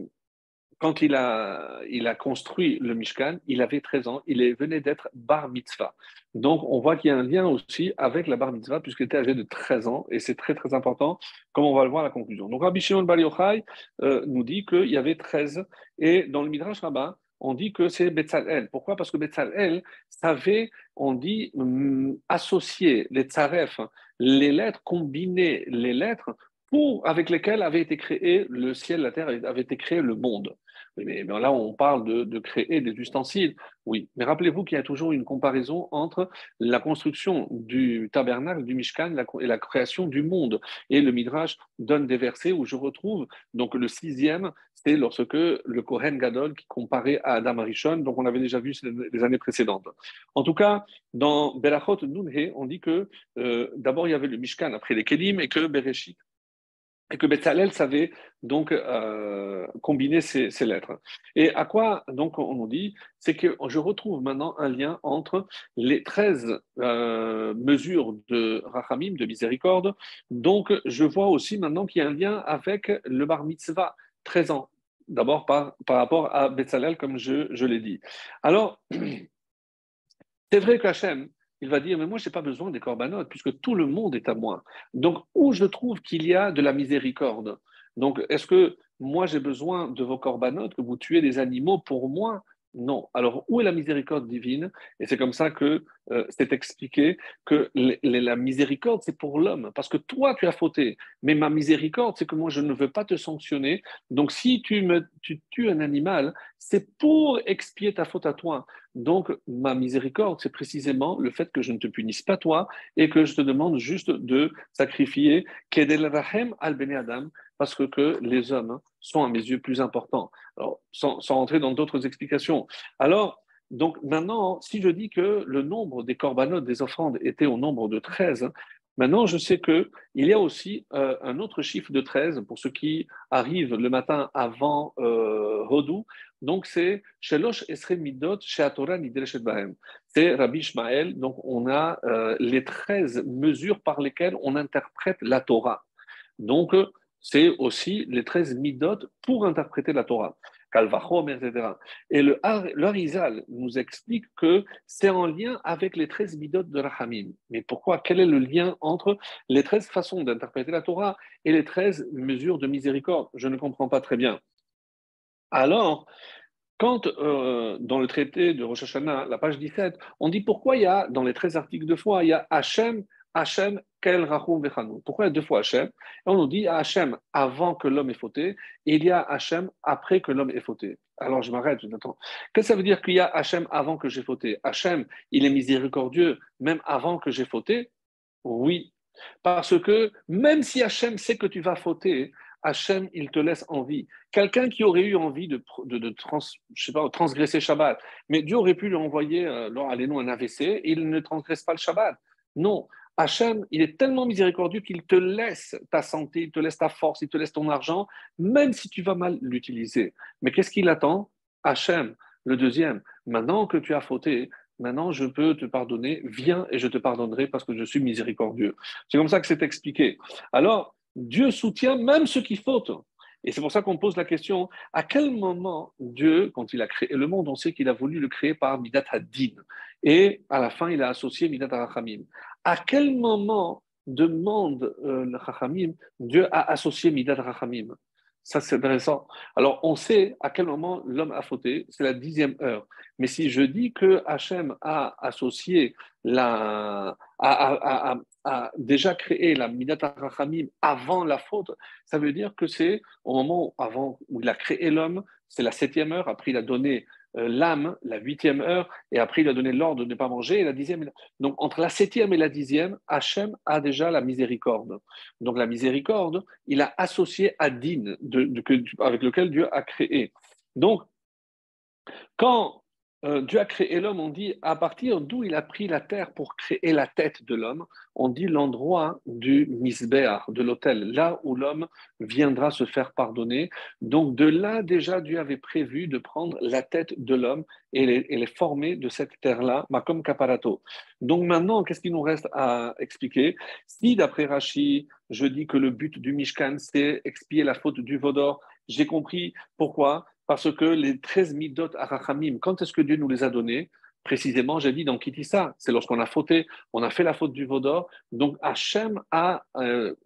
Quand il a construit le Mishkan, il avait 13 ans, venait d'être bar mitzvah. Donc, on voit qu'il y a un lien aussi avec la bar mitzvah, puisqu'il était âgé de 13 ans, et c'est très, très important, comme on va le voir à la conclusion. Donc, Rabbi Shimon Bar Yochai nous dit qu'il y avait 13, et dans le Midrash Rabbah, on dit que c'est Betzalel. Pourquoi? Parce que Betzalel savait, on dit, associer les tsaref, les lettres, combiner les lettres avec lesquelles avait été créé le ciel, la terre, avait été créé le monde. Mais là, on parle de créer des ustensiles. Oui, mais rappelez-vous qu'il y a toujours une comparaison entre la construction du tabernacle, du Mishkan, et la création du monde. Et le Midrash donne des versets où je retrouve, donc le 6e, c'est lorsque le Kohen Gadol qui comparait à Adam Arishon, donc on avait déjà vu les années précédentes. En tout cas, dans Berachot Nunhe, on dit que d'abord il y avait le Mishkan, après les Kelim, et que Betzalel savait donc combiner ces lettres. Et à quoi donc on nous dit? C'est que je retrouve maintenant un lien entre les 13 mesures de Rachamim, de miséricorde. Donc je vois aussi maintenant qu'il y a un lien avec le bar mitzvah, 13 ans. D'abord par rapport à Betzalel, comme je l'ai dit. Alors, c'est vrai qu'Hachem, il va dire, mais moi, je n'ai pas besoin des corbanotes, puisque tout le monde est à moi. Donc, où je trouve qu'il y a de la miséricorde? Donc, est-ce que moi, j'ai besoin de vos corbanotes, que vous tuez des animaux pour moi? Non. Alors, où est la miséricorde divine? Et c'est comme ça que c'est expliqué que la miséricorde, c'est pour l'homme, parce que toi, tu as fauté. Mais ma miséricorde, c'est que moi, je ne veux pas te sanctionner. Donc, si tu tues un animal, c'est pour expier ta faute à toi. Donc, ma miséricorde, c'est précisément le fait que je ne te punisse pas toi et que je te demande juste de sacrifier Kedel Rahem al Bene Adam, parce que les hommes sont à mes yeux plus importants. Alors, sans rentrer dans d'autres explications. Alors, donc maintenant, si je dis que le nombre des corbanotes, des offrandes, était au nombre de 13, maintenant je sais qu'il y a aussi un autre chiffre de 13 pour ceux qui arrivent le matin avant Hodou. Donc c'est Shelosh Esrei Midot Sheatora Nidreshet Bahem. C'est Rabbi Ishmael. Donc on a les 13 mesures par lesquelles on interprète la Torah. Donc c'est aussi les 13 midot pour interpréter la Torah. Kalvachom, etc. Et le Harizal nous explique que c'est en lien avec les 13 midot de Rachamim. Mais pourquoi? Quel est le lien entre les 13 façons d'interpréter la Torah et les 13 mesures de miséricorde? Je ne comprends pas très bien. Alors, quand dans le traité de Rosh Hashanah, la page 17, on dit pourquoi il y a, dans les 13 articles de foi, il y a Hachem, Hachem, Kel Rachum Vechanu. Pourquoi il y a deux fois Hachem? Et on nous dit Hachem avant que l'homme ait fauté, et il y a Hachem après que l'homme ait fauté. Alors je m'arrête, j'attends. Qu'est-ce que ça veut dire qu'il y a Hachem avant que j'ai fauté? Hachem, il est miséricordieux même avant que j'ai fauté? Oui. Parce que même si Hachem sait que tu vas fauter, Hachem, il te laisse en vie. Quelqu'un qui aurait eu envie je sais pas, transgresser Shabbat, mais Dieu aurait pu lui envoyer, allez-nous, un AVC, et il ne transgresse pas le Shabbat. Non, Hachem, il est tellement miséricordieux qu'il te laisse ta santé, il te laisse ta force, il te laisse ton argent, même si tu vas mal l'utiliser. Mais qu'est-ce qu'il attend? Hachem, le deuxième, maintenant que tu as fauté, maintenant je peux te pardonner, viens et je te pardonnerai parce que je suis miséricordieux. C'est comme ça que c'est expliqué. Alors, Dieu soutient même ceux qui fautent. Et c'est pour ça qu'on pose la question, à quel moment Dieu, quand il a créé le monde, on sait qu'il a voulu le créer par Midat Hadin. Et à la fin, il a associé Midat Rachamim. À quel moment demande le Rachamim, Dieu a associé Midat Rachamim? Ça, c'est intéressant. Alors, on sait à quel moment l'homme a fauté, c'est la 10e heure. Mais si je dis que Hachem a associé a déjà créé la Midat HaRachamim avant la faute, ça veut dire que c'est au moment avant où il a créé l'homme, c'est la 7e heure, après il a donné l'âme, la 8e heure, et après il a donné l'ordre de ne pas manger, et la 10e. Donc, entre la 7e et la 10e, Hachem a déjà la miséricorde. Donc, la miséricorde, il a associé à Din, avec lequel Dieu a créé. Donc, quand Dieu a créé l'homme, on dit à partir d'où il a pris la terre pour créer la tête de l'homme, on dit l'endroit du misbéach, de l'autel, là où l'homme viendra se faire pardonner. Donc de là déjà Dieu avait prévu de prendre la tête de l'homme et les former de cette terre-là, makom kaparato. Donc maintenant, qu'est-ce qu'il nous reste à expliquer? Si d'après Rashi, je dis que le but du Mishkan, c'est expier la faute du Vaudor, j'ai compris pourquoi. Parce que les 13 midot arachamim, quand est-ce que Dieu nous les a donnés? Précisément, j'ai dit dans Kitissa, c'est lorsqu'on a fauté, on a fait la faute du Vaudor. Donc Hachem a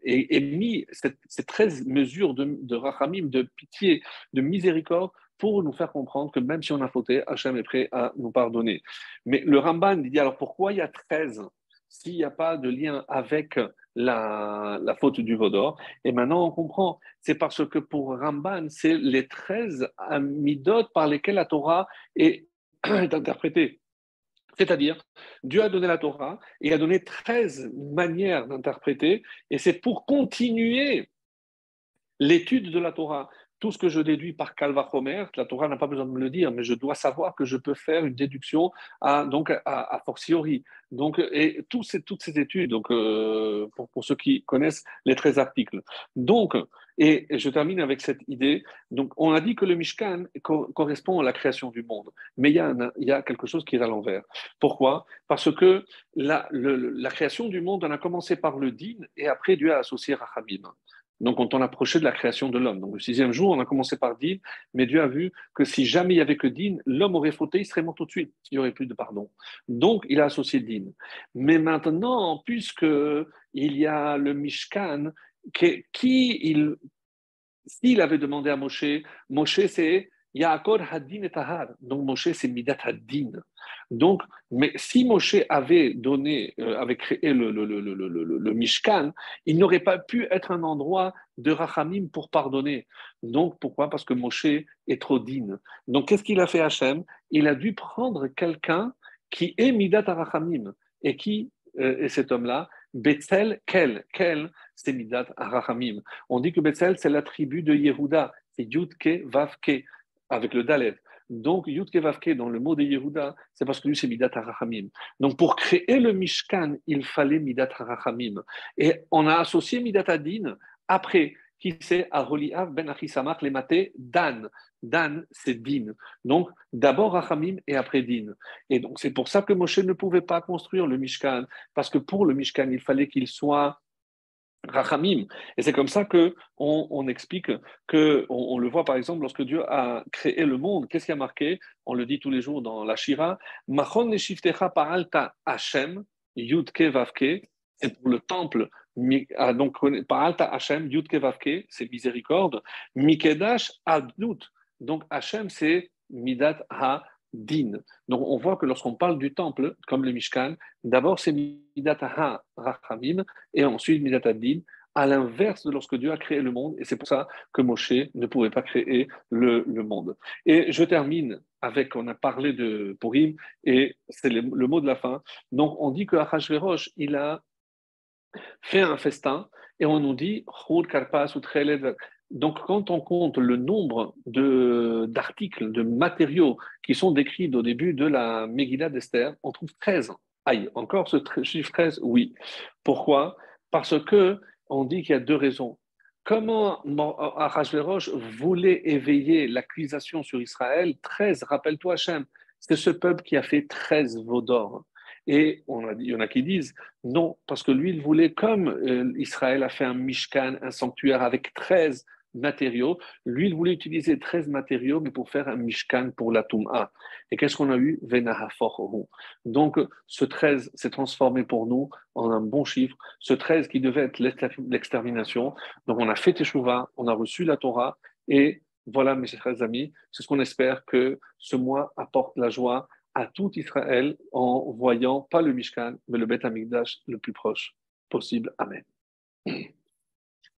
émis ces 13 mesures de rachamim, de pitié, de miséricorde, pour nous faire comprendre que même si on a fauté, Hachem est prêt à nous pardonner. Mais le Ramban dit alors pourquoi il y a 13 s'il n'y a pas de lien avec la faute du Vaudor? Et maintenant on comprend. C'est parce que pour Ramban, c'est les 13 midot par lesquels la Torah est interprétée. C'est-à-dire, Dieu a donné la Torah et a donné 13 manières d'interpréter, et c'est pour continuer l'étude de la Torah. Tout ce que je déduis par Kalvachomer, la Torah n'a pas besoin de me le dire, mais je dois savoir que je peux faire une déduction à fortiori. Donc, et toutes ces études, donc, pour ceux qui connaissent les 13 articles. Donc, et je termine avec cette idée. Donc, on a dit que le Mishkan correspond à la création du monde, mais il y a quelque chose qui est à l'envers. Pourquoi? Parce que la création du monde, on a commencé par le din, et après Dieu a associé Rachamim. Donc, quand on approchait de la création de l'homme. Donc, le 6e jour, on a commencé par Din, mais Dieu a vu que si jamais il n'y avait que Din, l'homme aurait fauté, il serait mort tout de suite, il n'y aurait plus de pardon. Donc, il a associé Din. Mais maintenant, puisque il y a le Mishkan, s'il avait demandé à Moshe, Moshe c'est Yaakov Hadin et Tahar. Donc Moshe c'est Midat Hadin. Donc, mais si Moshe avait avait créé le Mishkan, il n'aurait pas pu être un endroit de Rachamim pour pardonner. Donc pourquoi? Parce que Moshe est trop digne. Donc qu'est-ce qu'il a fait Hachem? Il a dû prendre quelqu'un qui est Midat Rachamim et qui est cet homme-là. Betzel, Kel, c'est Midat Rachamim. On dit que Betzel, c'est la tribu de Yehuda, c'est Yudke Vavke, avec le Dalet. Donc, Yudke Vavke, dans le mot de Yehuda, c'est parce que lui, c'est Midat Harachamim. Donc, pour créer le Mishkan, il fallait Midat Harachamim. Et on a associé Midat Adin après, qui c'est Aroliav ben Achisamach, les matés, Dan. Dan, c'est Din. Donc, d'abord Rachamim et après Din. Et donc, c'est pour ça que Moshe ne pouvait pas construire le Mishkan, parce que pour le Mishkan, il fallait qu'il soit Rachamim. Et c'est comme ça que on explique on le voit par exemple lorsque Dieu a créé le monde. Qu'est-ce qui a marqué? On le dit tous les jours dans la Shira. Machon neshiftecha paralta Hashem Yudke Vavke. C'est pour le temple. Donc paralta Hashem Yudke Vavke, c'est miséricorde. Mikedash Adnut. Donc Hashem c'est Midat Ha Din. Donc on voit que lorsqu'on parle du temple, comme le Mishkan, d'abord c'est Midat Ha Rachamim et ensuite Midat Adin, à l'inverse de lorsque Dieu a créé le monde. Et c'est pour ça que Moshe ne pouvait pas créer le monde. Et je termine avec, on a parlé de Purim, et c'est le mot de la fin. Donc on dit que Achashverosh, il a fait un festin, et on nous dit, Chur, Karpas, ou donc, quand on compte le nombre d'articles, de matériaux qui sont décrits au début de la Megillah d'Esther, on trouve 13. Aïe, encore ce chiffre 13? Oui. Pourquoi? Parce que on dit qu'il y a deux raisons. Comment Ahashverosh voulait éveiller l'accusation sur Israël? 13, rappelle-toi Hachem, c'est ce peuple qui a fait 13 veaux d'or. Et il y en a qui disent non, parce que lui, il voulait, comme Israël a fait un Mishkan, un sanctuaire avec 13 matériaux. Lui, il voulait utiliser 13 matériaux, mais pour faire un Mishkan pour la Toum'a. Et qu'est-ce qu'on a eu? Venahaforhu. Donc, ce 13 s'est transformé pour nous en un bon chiffre. Ce 13 qui devait être l'extermination. Donc, on a fait Teshuvah, on a reçu la Torah, et voilà, mes chers amis, c'est ce qu'on espère que ce mois apporte la joie à tout Israël en voyant pas le Mishkan, mais le Beth Amikdash le plus proche possible. Amen.